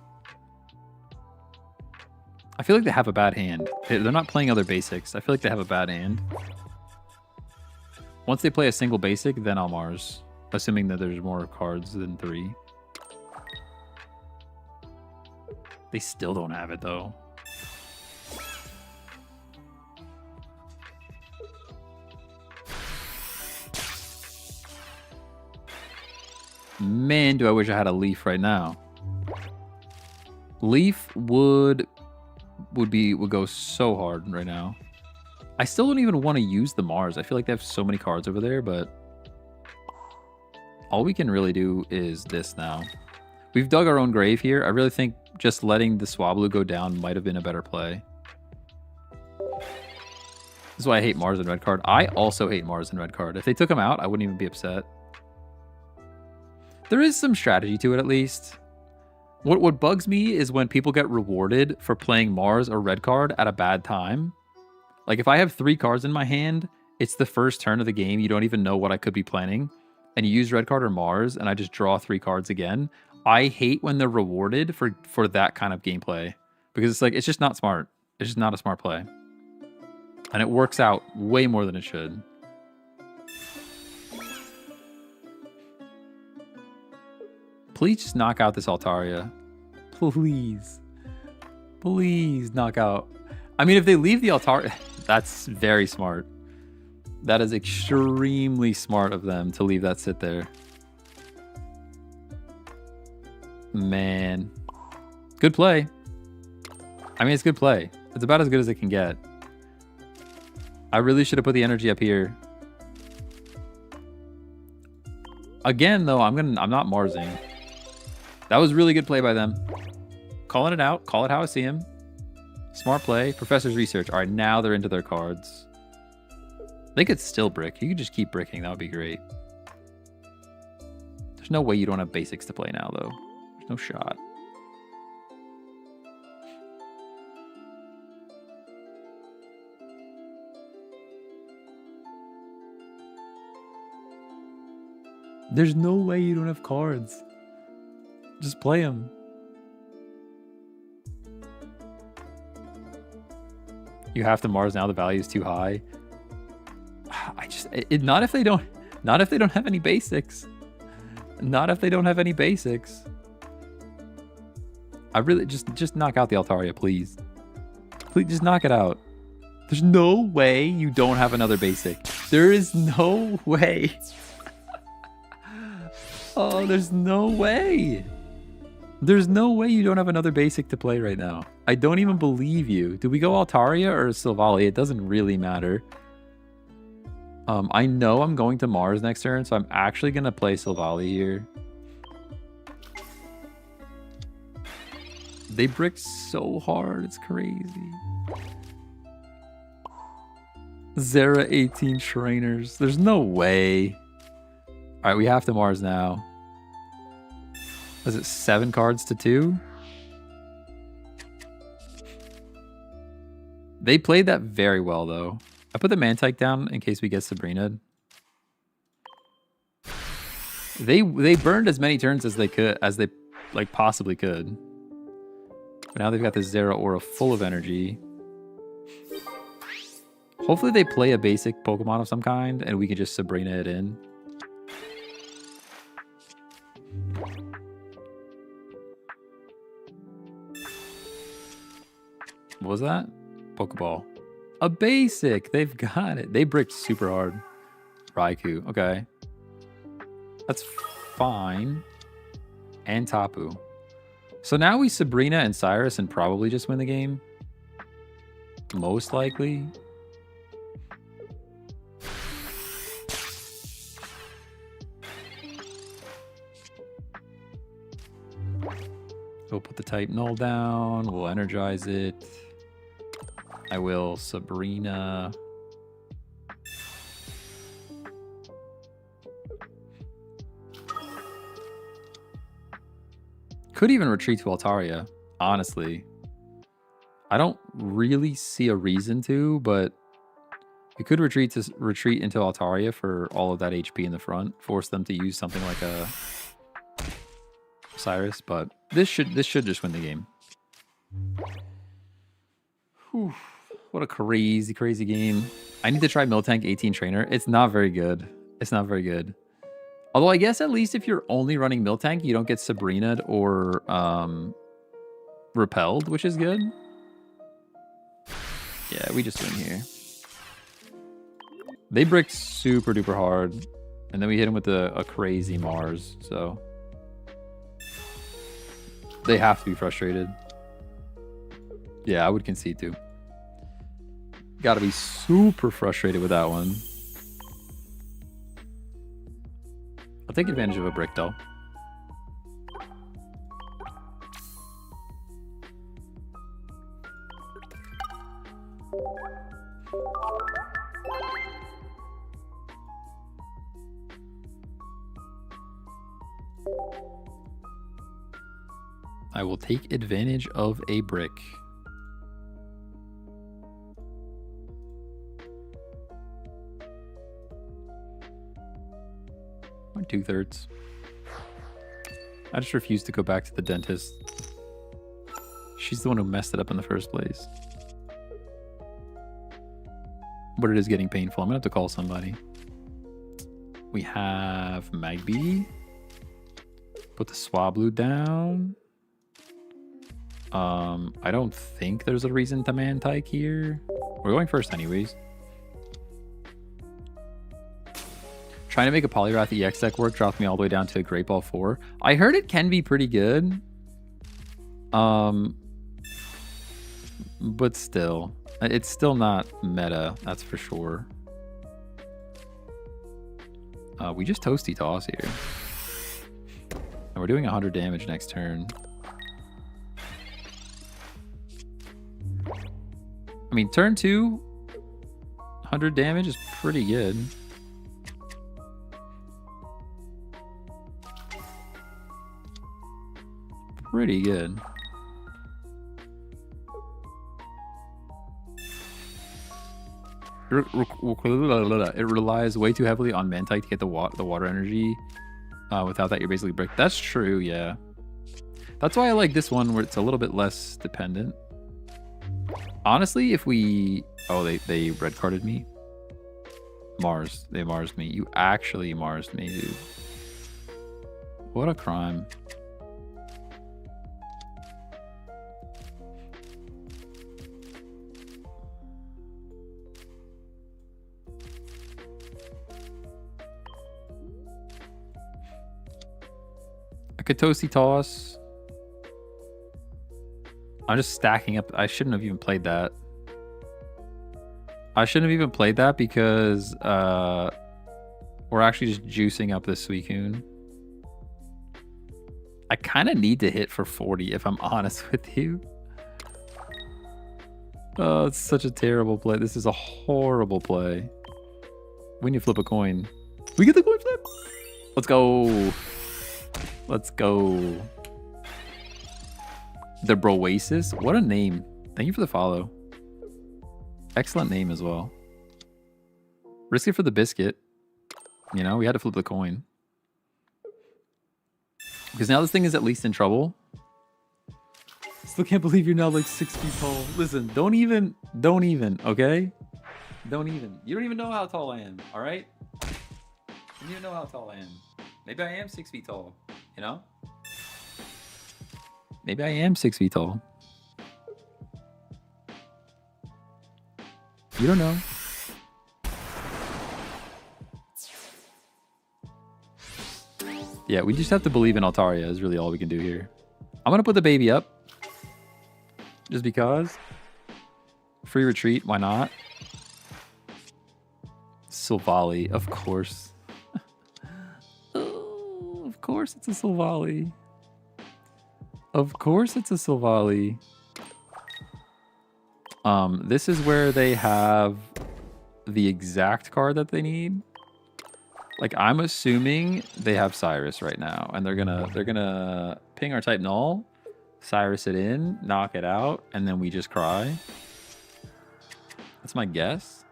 I feel like they have a bad hand. They're not playing other basics. I feel like they have a bad hand. Once they play a single basic, then I'll Mars. Assuming that there's more cards than 3. They still don't have it, though. Man, do I wish I had a Leaf right now. Leaf would go so hard right now. I still don't even want to use the Mars. I feel like they have so many cards over there, but all we can really do is this now. We've dug our own grave here. I really think just letting the Swablu go down might have been a better play. This is why I hate Mars and red card. I also hate Mars and red card. If they took him out, I wouldn't even be upset. There is some strategy to it, at least. What bugs me is when people get rewarded for playing Mars or red card at a bad time. Like, if I have 3 cards in my hand, it's the first turn of the game, you don't even know what I could be planning, and you use red card or Mars, and I just draw 3 cards again. I hate when they're rewarded for that kind of gameplay. Because it's like, it's just not smart. It's just not a smart play. And it works out way more than it should. Please just knock out this Altaria. Please. Please knock out. I mean, if they leave the Altaria, that's very smart. That is extremely smart of them to leave that sit there. Man. Good play. I mean, it's good play. It's about as good as it can get. I really should have put the energy up here. Again, though, I'm not Marsing. That was really good play by them. Calling it out. Call it how I see him. Smart play. Professor's research. All right, now they're into their cards. They could still brick. You could just keep bricking. That would be great. There's no way you don't have basics to play now, though. There's no shot. There's no way you don't have cards. Just play them. You have to Mars now. The value is too high. Not if they don't have any basics. Not if they don't have any basics. I really just knock out the Altaria, please. Please just knock it out. There's no way you don't have another basic. There is no way. Oh, there's no way. There's no way you don't have another basic to play right now. I don't even believe you. Do we go Altaria or Silvally? It doesn't really matter. I know I'm going to Mars next turn, so I'm actually going to play Silvally here. They bricked so hard. It's crazy. Zera 18 Shriners. There's no way. All right, we have to Mars now. Was it 7 cards to 2? They played that very well, though. I put the Mantike down in case we get Sabrina. They burned as many turns as they like possibly could. But now they've got this Zera Aura full of energy. Hopefully they play a basic Pokemon of some kind and we can just Sabrina it in. What was that? Pokeball. A basic! They've got it. They bricked super hard. Raikou. Okay. That's fine. And Tapu. So now we Sabrina and Cyrus and probably just win the game. Most likely. We'll put the type null down. We'll energize it. I will Sabrina. Could even retreat to Altaria, honestly. I don't really see a reason to, but we could retreat into Altaria for all of that HP in the front, force them to use something like a Cyrus, but this should just win the game. Whew. What a crazy game. I need to try Miltank 18 Trainer. It's not very good. It's not very good. Although I guess at least if you're only running Miltank, you don't get Sabrinaed or repelled, which is good. Yeah, we just win here. They bricked super duper hard, and then we hit him with a crazy Mars, so they have to be frustrated. Yeah, I would concede too. Gotta be super frustrated with that one. I'll take advantage of a brick though. I will take advantage of a brick. Or 2/3. I just refuse to go back to the dentist. She's the one who messed it up in the first place. But it is getting painful. I'm gonna have to call somebody. We have Magby. Put the Swablu down. I don't think there's a reason to Mantike here. We're going first anyways. Trying to make a Poliwrath EX deck work dropped me all the way down to a Great Ball 4. I heard it can be pretty good. But still. It's still not meta, that's for sure. We just Toasty Toss here. And we're doing 100 damage next turn. I mean, turn 2, 100 damage is pretty good. Pretty good. It relies way too heavily on Mantike to get the water energy. Without that, you're basically brick. That's true, yeah. That's why I like this one where it's a little bit less dependent. Honestly, if we... Oh, they red carded me. Mars. They Marsed me. You actually Marsed me, dude. What a crime. I could Toasty Toss. I'm just stacking up. I shouldn't have even played that. I shouldn't have even played that because we're actually just juicing up this Suicune. I kind of need to hit for 40 if I'm honest with you. Oh, it's such a terrible play. This is a horrible play. We need to flip a coin. We get the coin flip. Let's go. Let's go. The Broasis? What a name. Thank you for the follow. Excellent name as well. Risk it for the biscuit. You know, we had to flip the coin. Because now this thing is at least in trouble. Still can't believe you're now like 6 feet tall. Listen, don't even, okay? Don't even. You don't even know how tall I am, all right? You don't even know how tall I am. Maybe I am 6 feet tall, you know? Maybe I am 6 feet tall. You don't know. Yeah, we just have to believe in Altaria is really all we can do here. I'm going to put the baby up. Just because. Free retreat, why not? Silvally, of course. Oh, of course it's a Silvally. Of course it's a Silvally. This is where they have the exact card that they need. Like, I'm assuming they have Cyrus right now, and they're gonna ping our type null, Cyrus it in, knock it out, and then we just cry. That's my guess.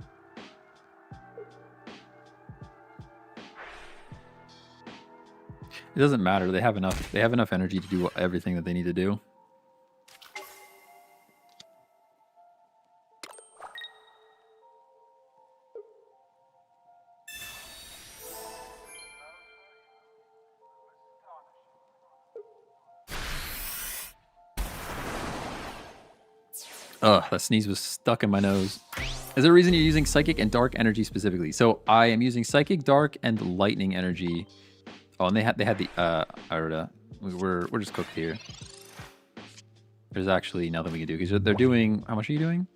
It doesn't matter. They have enough. They have enough energy to do everything that they need to do. Ugh, that sneeze was stuck in my nose. Is there a reason you're using Psychic and Dark Energy specifically? So I am using Psychic, Dark, and Lightning Energy. Oh, and they had the Aruda. We're just cooked here. There's actually nothing we can do because they're doing. How much are you doing?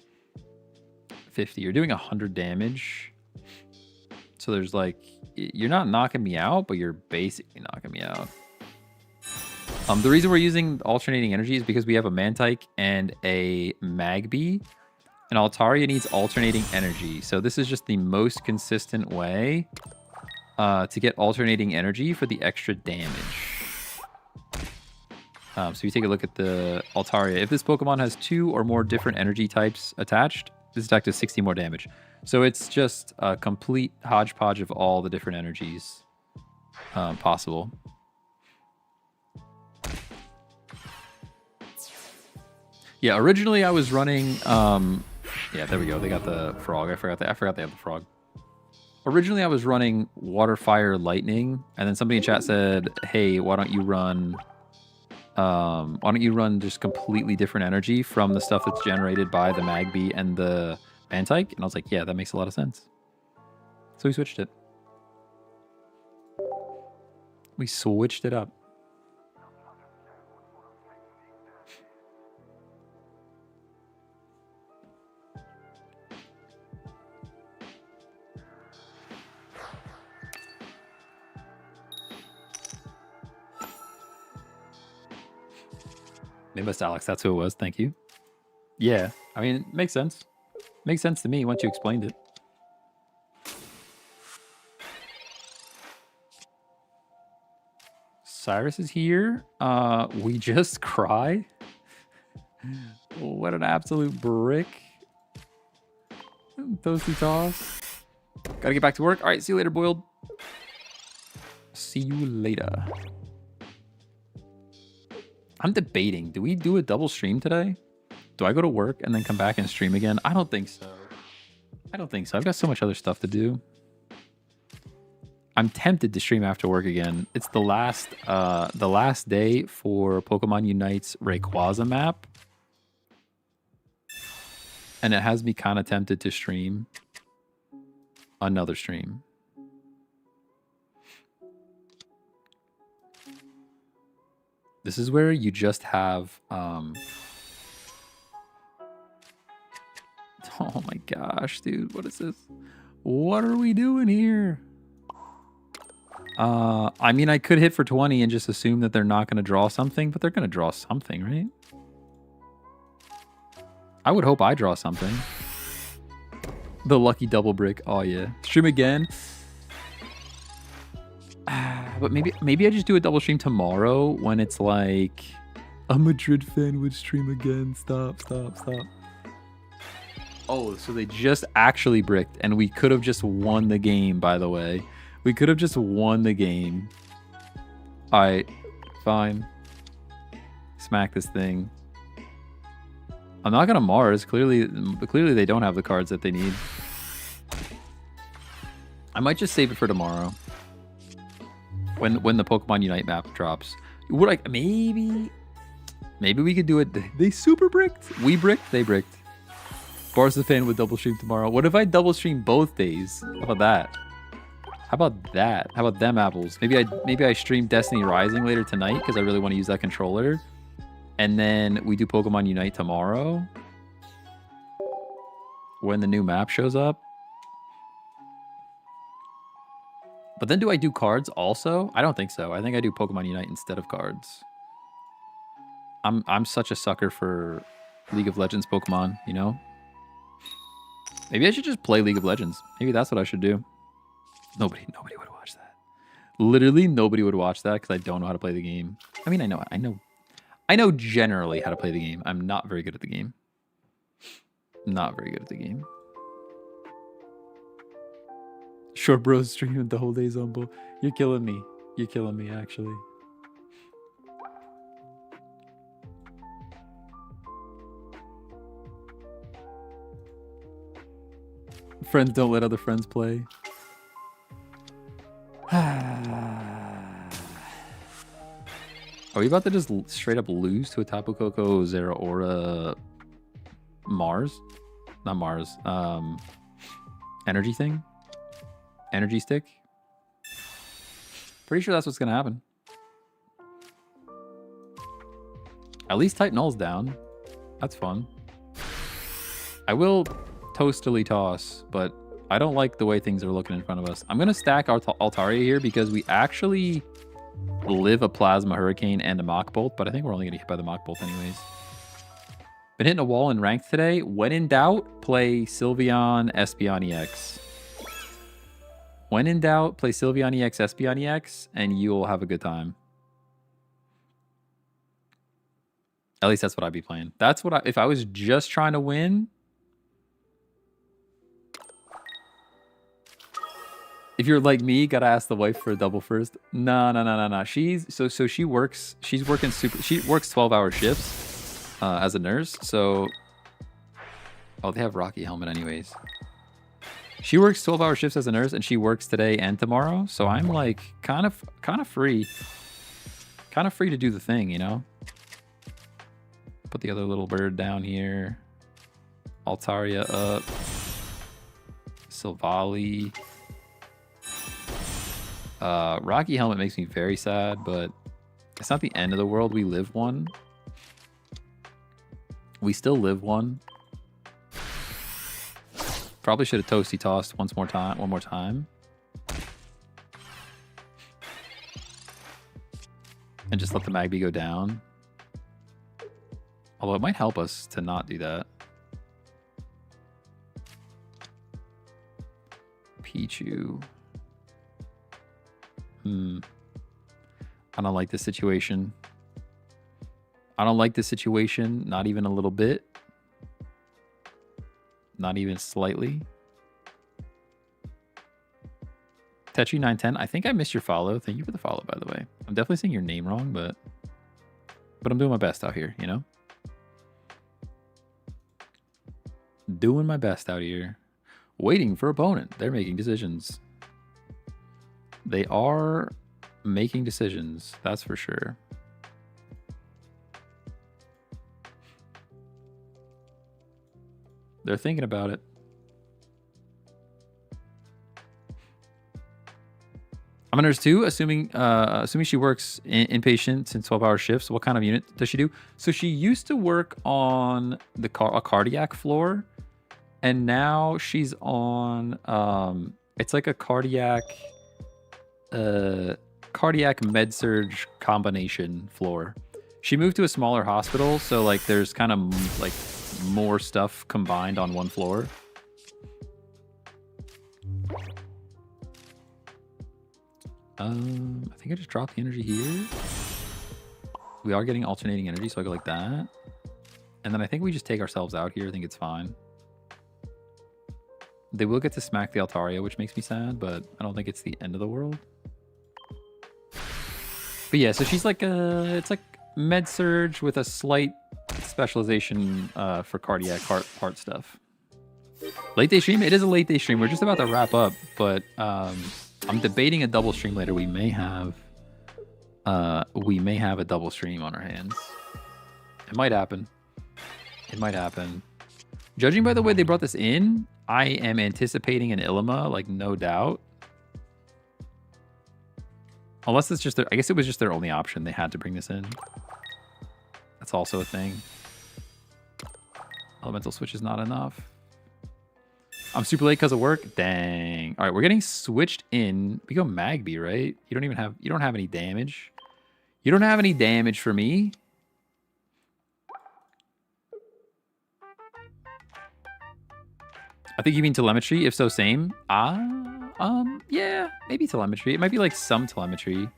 50. You're doing 100 damage. So there's like, you're not knocking me out, but you're basically knocking me out. The reason we're using alternating energy is because we have a Mantike and a Magby, and Altaria needs alternating energy. So this is just the most consistent way to get alternating energy for the extra damage. So you take a look at the Altaria. If this Pokemon has 2 or more different energy types attached, this attack does 60 more damage. So it's just a complete hodgepodge of all the different energies possible. Yeah, originally I was running. Yeah, there we go. They got the frog. I forgot they have the frog. Originally I was running water, fire, lightning, and then somebody in chat said, "Hey, why don't you run just completely different energy from the stuff that's generated by the Magby and the Mantike?" And I was like, "Yeah, that makes a lot of sense." So we switched it. We switched it up. Maybe Alex, that's who it was. Thank you. Yeah, I mean, it makes sense. Makes sense to me once you explained it. Cyrus is here. We just cry. What an absolute brick. Toasty toss. Gotta get back to work. All right, see you later, Boiled. See you later. I'm debating. Do we do a double stream today? Do I go to work and then come back and stream again? I don't think so. I don't think so. I've got so much other stuff to do. I'm tempted to stream after work again. It's the last day for Pokemon Unite's Rayquaza map. And it has me kind of tempted to stream another stream. This is where you just have oh my gosh, dude, what is this? What are we doing here? I mean, I could hit for 20 and just assume that they're not going to draw something, but they're going to draw something, right? I would hope I draw something. The lucky double brick. Oh yeah. Stream again. But maybe I just do a double stream tomorrow when it's like a Madrid fan would stream again. Stop. Oh, so they just actually bricked, and we could have just won the game, by the way. We could have just won the game. Alright, fine. Smack this thing. I'm not gonna Mars. Clearly they don't have the cards that they need. I might just save it for tomorrow. When the Pokemon Unite map drops. Would I maybe we could do it. They super bricked. We bricked, they bricked. Bars the fan would double stream tomorrow. What if I double stream both days? How about that? How about that? How about them apples? Maybe I stream Destiny Rising later tonight because I really want to use that controller. And then we do Pokemon Unite tomorrow when the new map shows up. But then do I do cards also? I don't think so. I think I do Pokemon Unite instead of cards. I'm such a sucker for League of Legends Pokemon, you know? Maybe I should just play League of Legends. Maybe that's what I should do. Nobody would watch that. Literally nobody would watch that because I don't know how to play the game. I mean, I know generally how to play the game. I'm not very good at the game. Not very good at the game. Short bros streaming the whole day, Zumbo. You're killing me. You're killing me, actually. Friends don't let other friends play. Are we about to just straight up lose to a Tapu Koko Zeraora Mars? Not Mars. Energy thing? Energy stick? Pretty sure that's what's gonna happen. At least type Null's down. That's fun. I will toastily toss, but I don't like the way things are looking in front of us. I'm gonna stack our Altaria here because we actually live a Plasma Hurricane and a Mach Bolt, but I think we're only gonna get hit by the Mach Bolt anyways. Been hitting a wall in ranked today. When in doubt, play Sylveon, Espeon EX. When in doubt, play Sylveon EX, Espeon EX, and you'll have a good time. At least that's what I'd be playing. That's what if I was just trying to win. If you're like me, gotta ask the wife for a double first. No. She's so she works. She's working she works 12-hour shifts as a nurse. So, oh, they have Rocky Helmet anyways. She works 12-hour shifts as a nurse, and she works today and tomorrow. So I'm like kind of free to do the thing, you know. Put the other little bird down here. Altaria up. Silvally. Rocky Helmet makes me very sad, but it's not the end of the world. We live one. We still live one. Probably should have toasty tossed one more time. And just let the Magby go down. Although it might help us to not do that. Pichu. I don't like this situation. I don't like this situation, not even a little bit. Not even slightly. Techi910, I think I missed your follow. Thank you for the follow, by the way. I'm definitely saying your name wrong, but I'm doing my best out here, you know? Doing my best out here. Waiting for opponent. They're making decisions. They are making decisions, that's for sure. They're thinking about it. I'm a nurse too, assuming she works inpatient since 12-hour shifts. What kind of unit does she do? So she used to work on a cardiac floor, and now she's on it's like a cardiac med-surg combination floor. She moved to a smaller hospital, so like there's kind of like more stuff combined on one floor. I think I just dropped the energy here. We are getting alternating energy, so I go like that. And then I think we just take ourselves out here. I think it's fine. They will get to smack the Altaria, which makes me sad, but I don't think it's the end of the world. But yeah, so she's like it's like med surge with a slight specialization for cardiac heart stuff. Late day stream? It is a late day stream. We're just about to wrap up, but I'm debating a double stream later. We may have a double stream on our hands. It might happen. It might happen. Judging by the way they brought this in, I am anticipating an Ilima, like no doubt. Unless it's just I guess it was just their only option. They had to bring this in. That's also a thing. Elemental switch is not enough. I'm super late because of work. Dang. All right, we're getting switched in. We go Magby, right? You don't have any damage. You don't have any damage for me. I think you mean telemetry. If so, same. Yeah, maybe telemetry. It might be like some telemetry.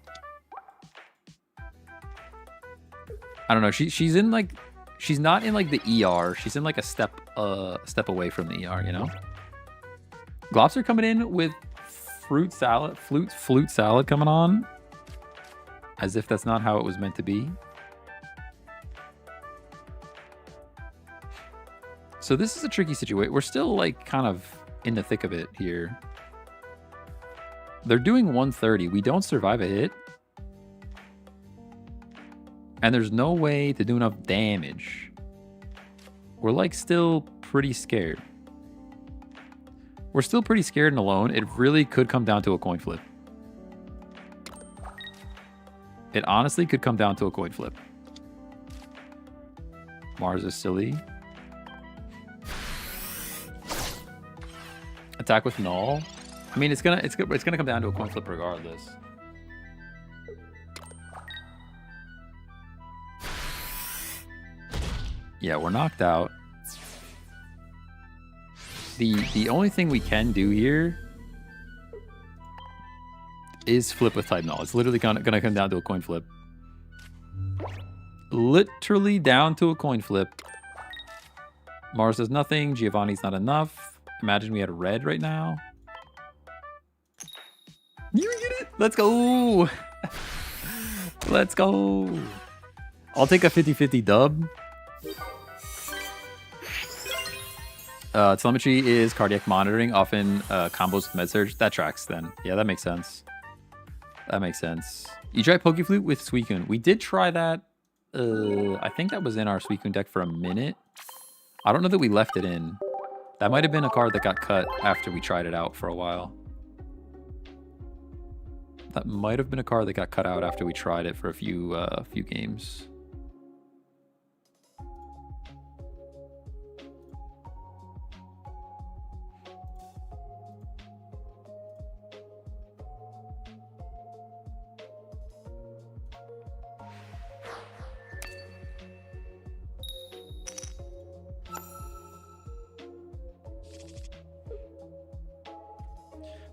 I don't know. She's in like, she's not in like the ER. She's in like a step away from the ER. You know. Glops are coming in with flute salad coming on, as if that's not how it was meant to be. So this is a tricky situation. We're still like kind of in the thick of it here. They're doing 130. We don't survive a hit. And there's no way to do enough damage. We're like still pretty scared. We're still pretty scared and alone. It really could come down to a coin flip. It honestly could come down to a coin flip. Mars is silly. Attack with null. I mean, it's gonna come down to a coin flip regardless. Yeah, we're knocked out. The only thing we can do here is flip with type null. It's literally gonna come down to a coin flip. Literally down to a coin flip. Mars does nothing. Giovanni's not enough. Imagine we had red right now. You get it? Let's go. Let's go. I'll take a 50-50 dub. Telemetry is cardiac monitoring, often combos with med surge. That tracks then. Yeah, that makes sense. That makes sense. You try Pokeflute with Suicune. We did try that. I think that was in our Suicune deck for a minute. I don't know that we left it in. That might have been a card that got cut after we tried it out for a while. That might have been a card that got cut out after we tried it for a few games.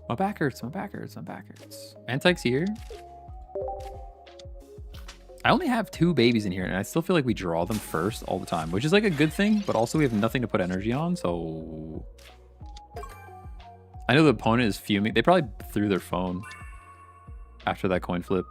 My back hurts, my back hurts, my back hurts. Antike's here. I only have 2 babies in here, and I still feel like we draw them first all the time, which is like a good thing, but also we have nothing to put energy on, so... I know the opponent is fuming. They probably threw their phone after that coin flip.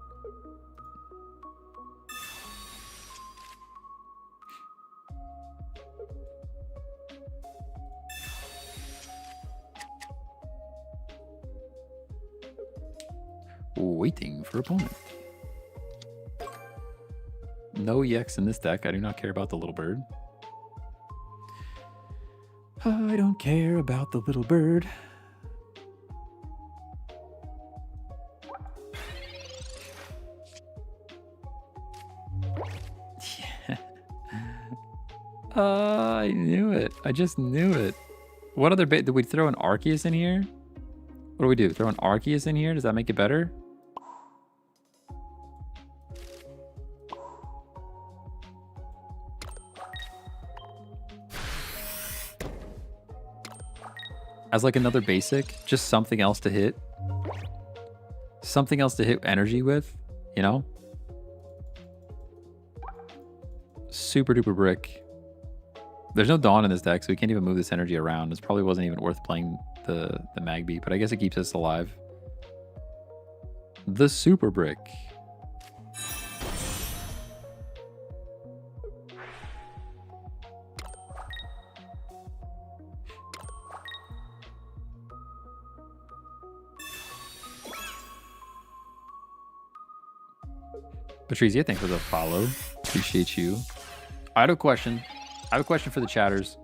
Waiting for opponent. No EX in this deck. I do not care about the little bird. I don't care about the little bird. Yeah. I knew it. I just knew it. What other bait? Did we throw an Arceus in here? What do we do? Throw an Arceus in here? Does that make it better? As like another basic, just something else to hit. Something else to hit energy with, you know? Super duper brick. There's no Dawn in this deck, so we can't even move this energy around. This probably wasn't even worth playing the Magby, but I guess it keeps us alive. The super brick. Patrizia, thanks for the follow. Appreciate you. I have a question. I have a question for the chatters.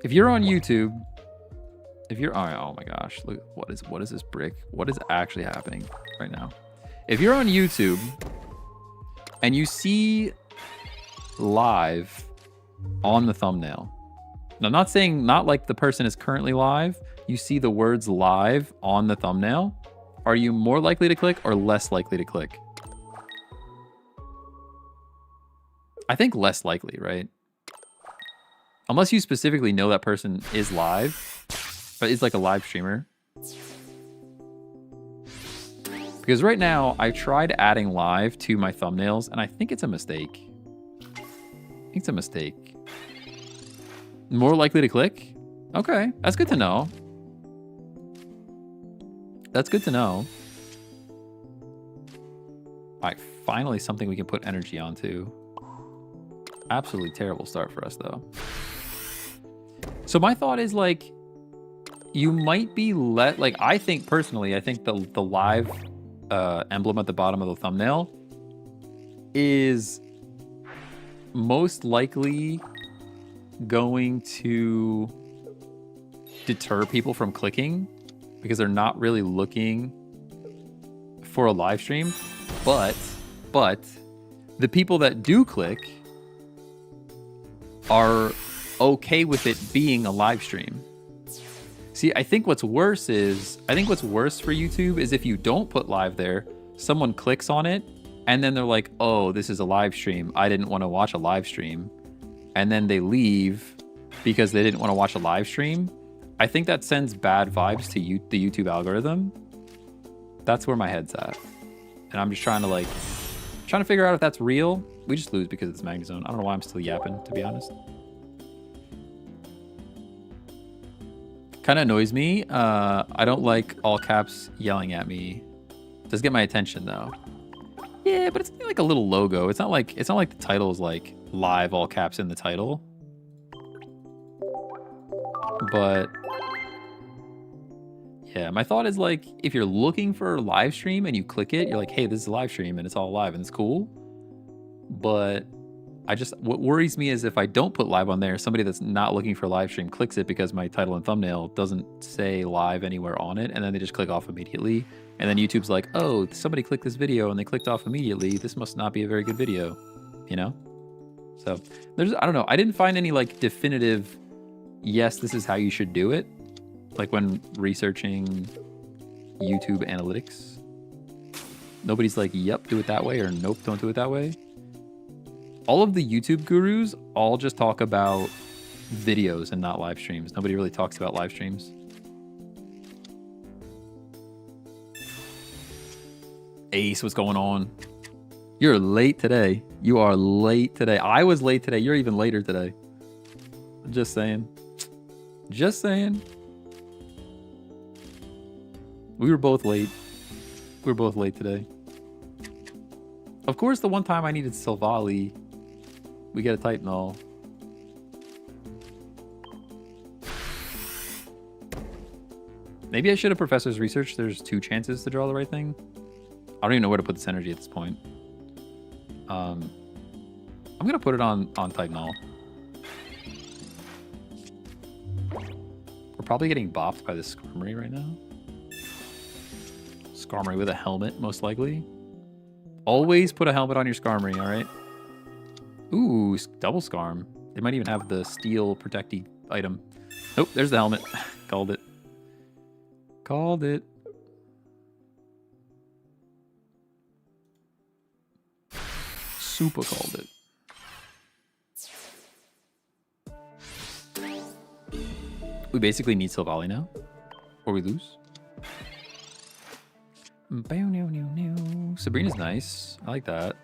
If you're on YouTube, oh my gosh, look, what is this brick? What is actually happening right now? If you're on YouTube and you see live on the thumbnail, and I'm not saying not like the person is currently live, you see the words live on the thumbnail, are you more likely to click or less likely to click? I think less likely, right? Unless you specifically know that person is live, but is like a live streamer. Because right now, I tried adding live to my thumbnails, and I think it's a mistake. I think it's a mistake. More likely to click? Okay, that's good to know. That's good to know. All right, finally something we can put energy onto. Absolutely terrible start for us, though. So my thought is, like, you might be like, I think personally, I think the live emblem at the bottom of the thumbnail is most likely going to deter people from clicking because they're not really looking for a live stream. But the people that do click are okay with it being a live stream. See, I think what's worse for YouTube is if you don't put live there, someone clicks on it, and then they're like, oh, this is a live stream. I didn't want to watch a live stream. And then they leave because they didn't want to watch a live stream. I think that sends bad vibes to the YouTube algorithm. That's where my head's at. And I'm just trying to figure out if that's real. We just lose because it's Magnezone. I don't know why I'm still yapping, to be honest. Kind of annoys me. I don't like all caps yelling at me. Does get my attention though. Yeah, but it's like a little logo. It's not like the title is like live all caps in the title. But yeah, my thought is like if you're looking for a live stream and you click it, you're like, hey, this is a live stream and it's all live and it's cool. But what worries me is if I don't put live on there, somebody that's not looking for a live stream clicks it because my title and thumbnail doesn't say live anywhere on it, and then they just click off immediately. And then YouTube's like, oh, somebody clicked this video and they clicked off immediately. This must not be a very good video, you know? So I don't know. I didn't find any like definitive, yes, this is how you should do it. Like when researching YouTube analytics, nobody's like, yep, do it that way, or nope, don't do it that way. All of the YouTube gurus all just talk about videos and not live streams. Nobody really talks about live streams. Ace, what's going on? You're late today. You are late today. I was late today. You're even later today. Just saying. Just saying. We were both late. We were both late today. Of course, the one time I needed Silvally, we get a Titanol. Maybe I should have Professor's Research. There's 2 chances to draw the right thing. I don't even know where to put this energy at this point. I'm going to put it on Titanol. We're probably getting bopped by this Skarmory right now. Skarmory with a helmet, most likely. Always put a helmet on your Skarmory, all right? Ooh, double Skarm. They might even have the steel protecty item. Nope, there's the helmet. Called it. Called it. Super called it. We basically need Silvally now, or we lose. Sabrina's nice. I like that.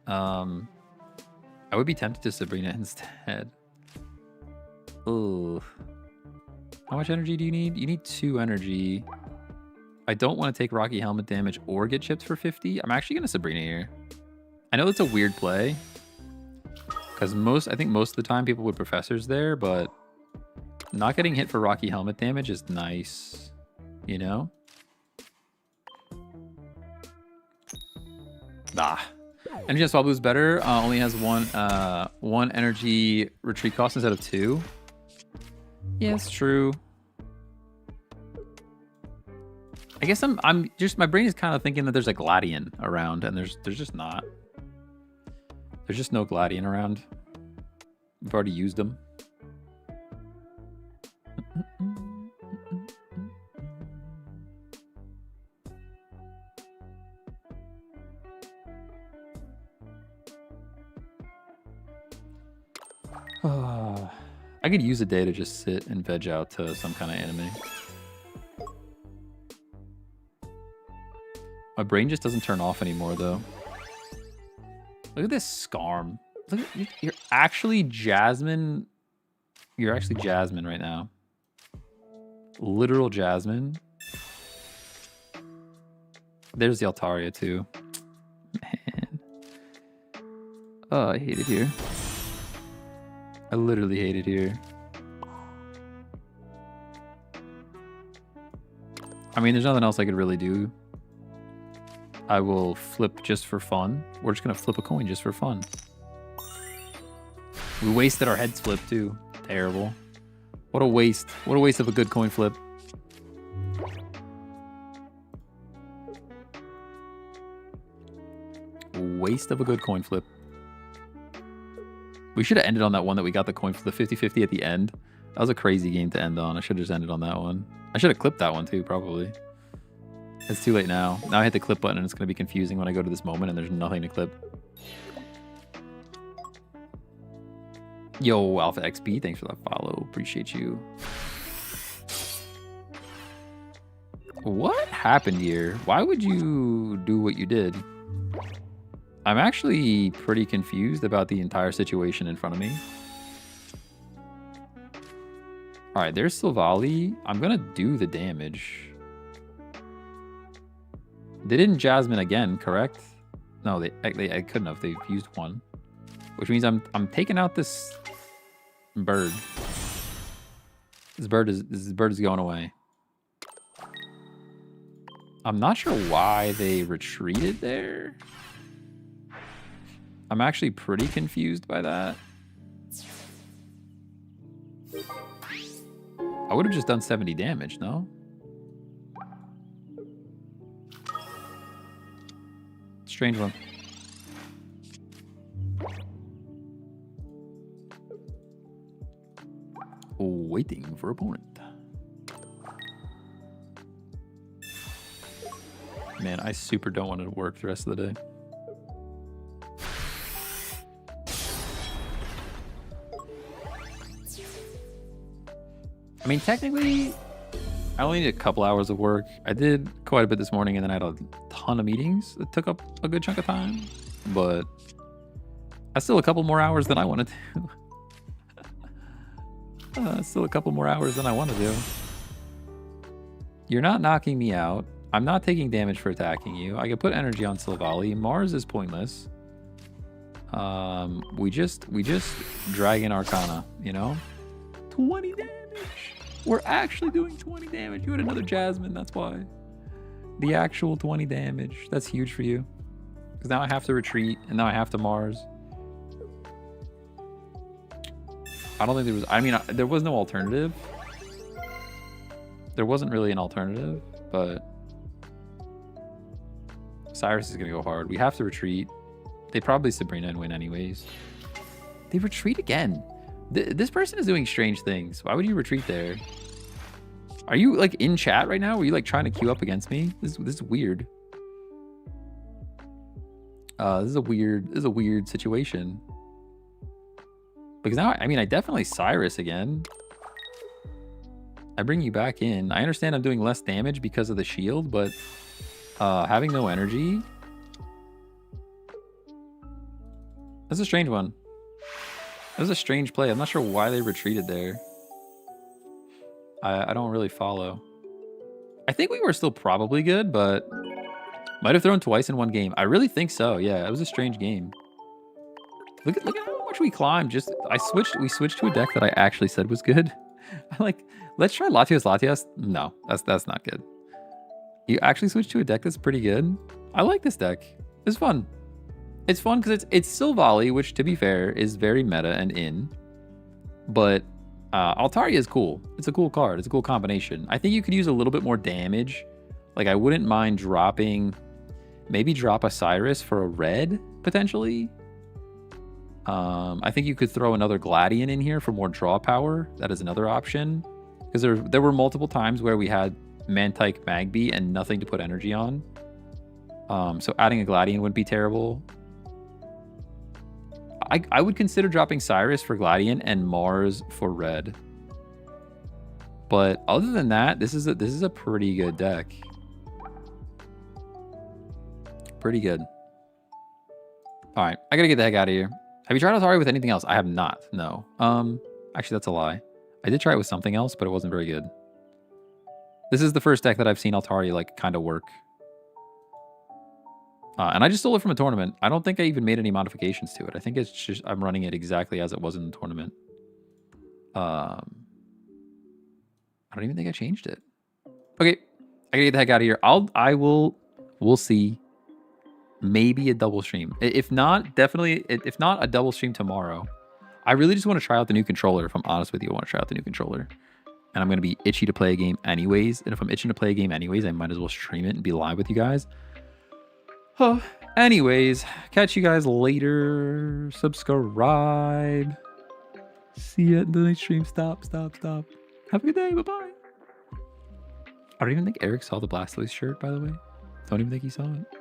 I would be tempted to Sabrina instead. Ugh. How much energy do you need? You need 2 energy. I don't want to take Rocky Helmet damage or get chipped for 50. I'm actually going to Sabrina here. I know it's a weird play. Because I think most of the time people would Professors there, but not getting hit for Rocky Helmet damage is nice. You know? Ah. Energy on Swablu is better. Only has one energy retreat cost instead of 2. Yeah, it's true. I guess I'm just, my brain is kind of thinking that there's a Gladian around, and there's just not. There's just no Gladian around. We've already used them. I could use a day to just sit and veg out to some kind of anime. My brain just doesn't turn off anymore, though. Look at this Scarm. Look at, you're actually Jasmine. You're actually Jasmine right now. Literal Jasmine. There's the Altaria, too. Man. Oh, I hate it here. I literally hate it here. I mean, there's nothing else I could really do. I will flip just for fun. We're just going to flip a coin just for fun. We wasted our heads flip, too. Terrible. What a waste. What a waste of a good coin flip. Waste of a good coin flip. We should have ended on that one that we got the coin for the 50-50 at the end. That was a crazy game to end on. I should have just ended on that one. I should have clipped that one too, probably. It's too late now. Now I hit the clip button and it's going to be confusing when I go to this moment and there's nothing to clip. Yo, Alpha XP, thanks for that follow. Appreciate you. What happened here? Why would you do what you did? I'm actually pretty confused about the entire situation in front of me. All right, there's Silvally. I'm going to do the damage. They didn't Jasmine again, correct? No, they couldn't have. They've used one. Which means I'm taking out this bird. This bird is going away. I'm not sure why they retreated there. I'm actually pretty confused by that. I would have just done 70 damage, no? Strange one. Waiting for opponent. Man, I super don't want to work the rest of the day. I mean, technically, I only need a couple hours of work. I did quite a bit this morning, and then I had a ton of meetings that took up a good chunk of time. But I still a couple more hours than I want to do. Still a couple more hours than I want to do. You're not knocking me out. I'm not taking damage for attacking you. I can put energy on Silvally. Mars is pointless. We just Dragon Arcana, you know? 20 damage. We're actually doing 20 damage. You had another Jasmine, that's why. The actual 20 damage. That's huge for you. Because now I have to retreat, and now I have to Mars. I don't think there was... I mean, there was no alternative. There wasn't really an alternative, but... Cyrus is going to go hard. We have to retreat. They probably Sabrina and win anyways. They retreat again. This person is doing strange things. Why would you retreat there? Are you like in chat right now? Were you like trying to queue up against me? This is weird. This is a weird situation. Because now, I mean, I definitely Cyrus again. I bring you back in. I understand I'm doing less damage because of the shield, but having no energy. That's a strange one. That was a strange play. I'm not sure why they retreated there. I don't really follow. I think we were still probably good, but might have thrown twice in one game. I really think so. Yeah, it was a strange game. Look at how much we climbed. We switched to a deck that I actually said was good. I'm like, let's try Latias. No, that's not good. You actually switched to a deck that's pretty good. I like this deck. It's fun. It's fun because it's Silvally, which to be fair is very meta and in. But Altaria is cool. It's a cool card. It's a cool combination. I think you could use a little bit more damage. Like I wouldn't mind dropping, maybe drop a Cyrus for a red potentially. I think you could throw another Gladian in here for more draw power. That is another option. Because there were multiple times where we had Mantike Magby and nothing to put energy on. So adding a Gladian wouldn't be terrible. I would consider dropping Cyrus for Gladiant and Mars for red. But other than that, this is a pretty good deck. Pretty good. All right, I gotta get the heck out of here. Have you tried Altari with anything else? I have not. No. Actually, that's a lie. I did try it with something else, but it wasn't very good. This is the first deck that I've seen Altari like kind of work. And I just stole it from a tournament. I don't think I even made any modifications to it. I think it's just I'm running it exactly as it was in the tournament. I don't even think I changed it. Okay, I gotta get the heck out of here. We'll see. Maybe a double stream. If not, definitely. If not, a double stream tomorrow. I really just want to try out the new controller. If I'm honest with you, I want to try out the new controller. And I'm going to be itchy to play a game anyways. And if I'm itching to play a game anyways, I might as well stream it and be live with you guys. Oh, anyways, catch you guys later. Subscribe. See you at the next stream. Stop. Have a good day. Bye-bye. I don't even think Eric saw the Blastoise shirt, by the way. Don't even think he saw it.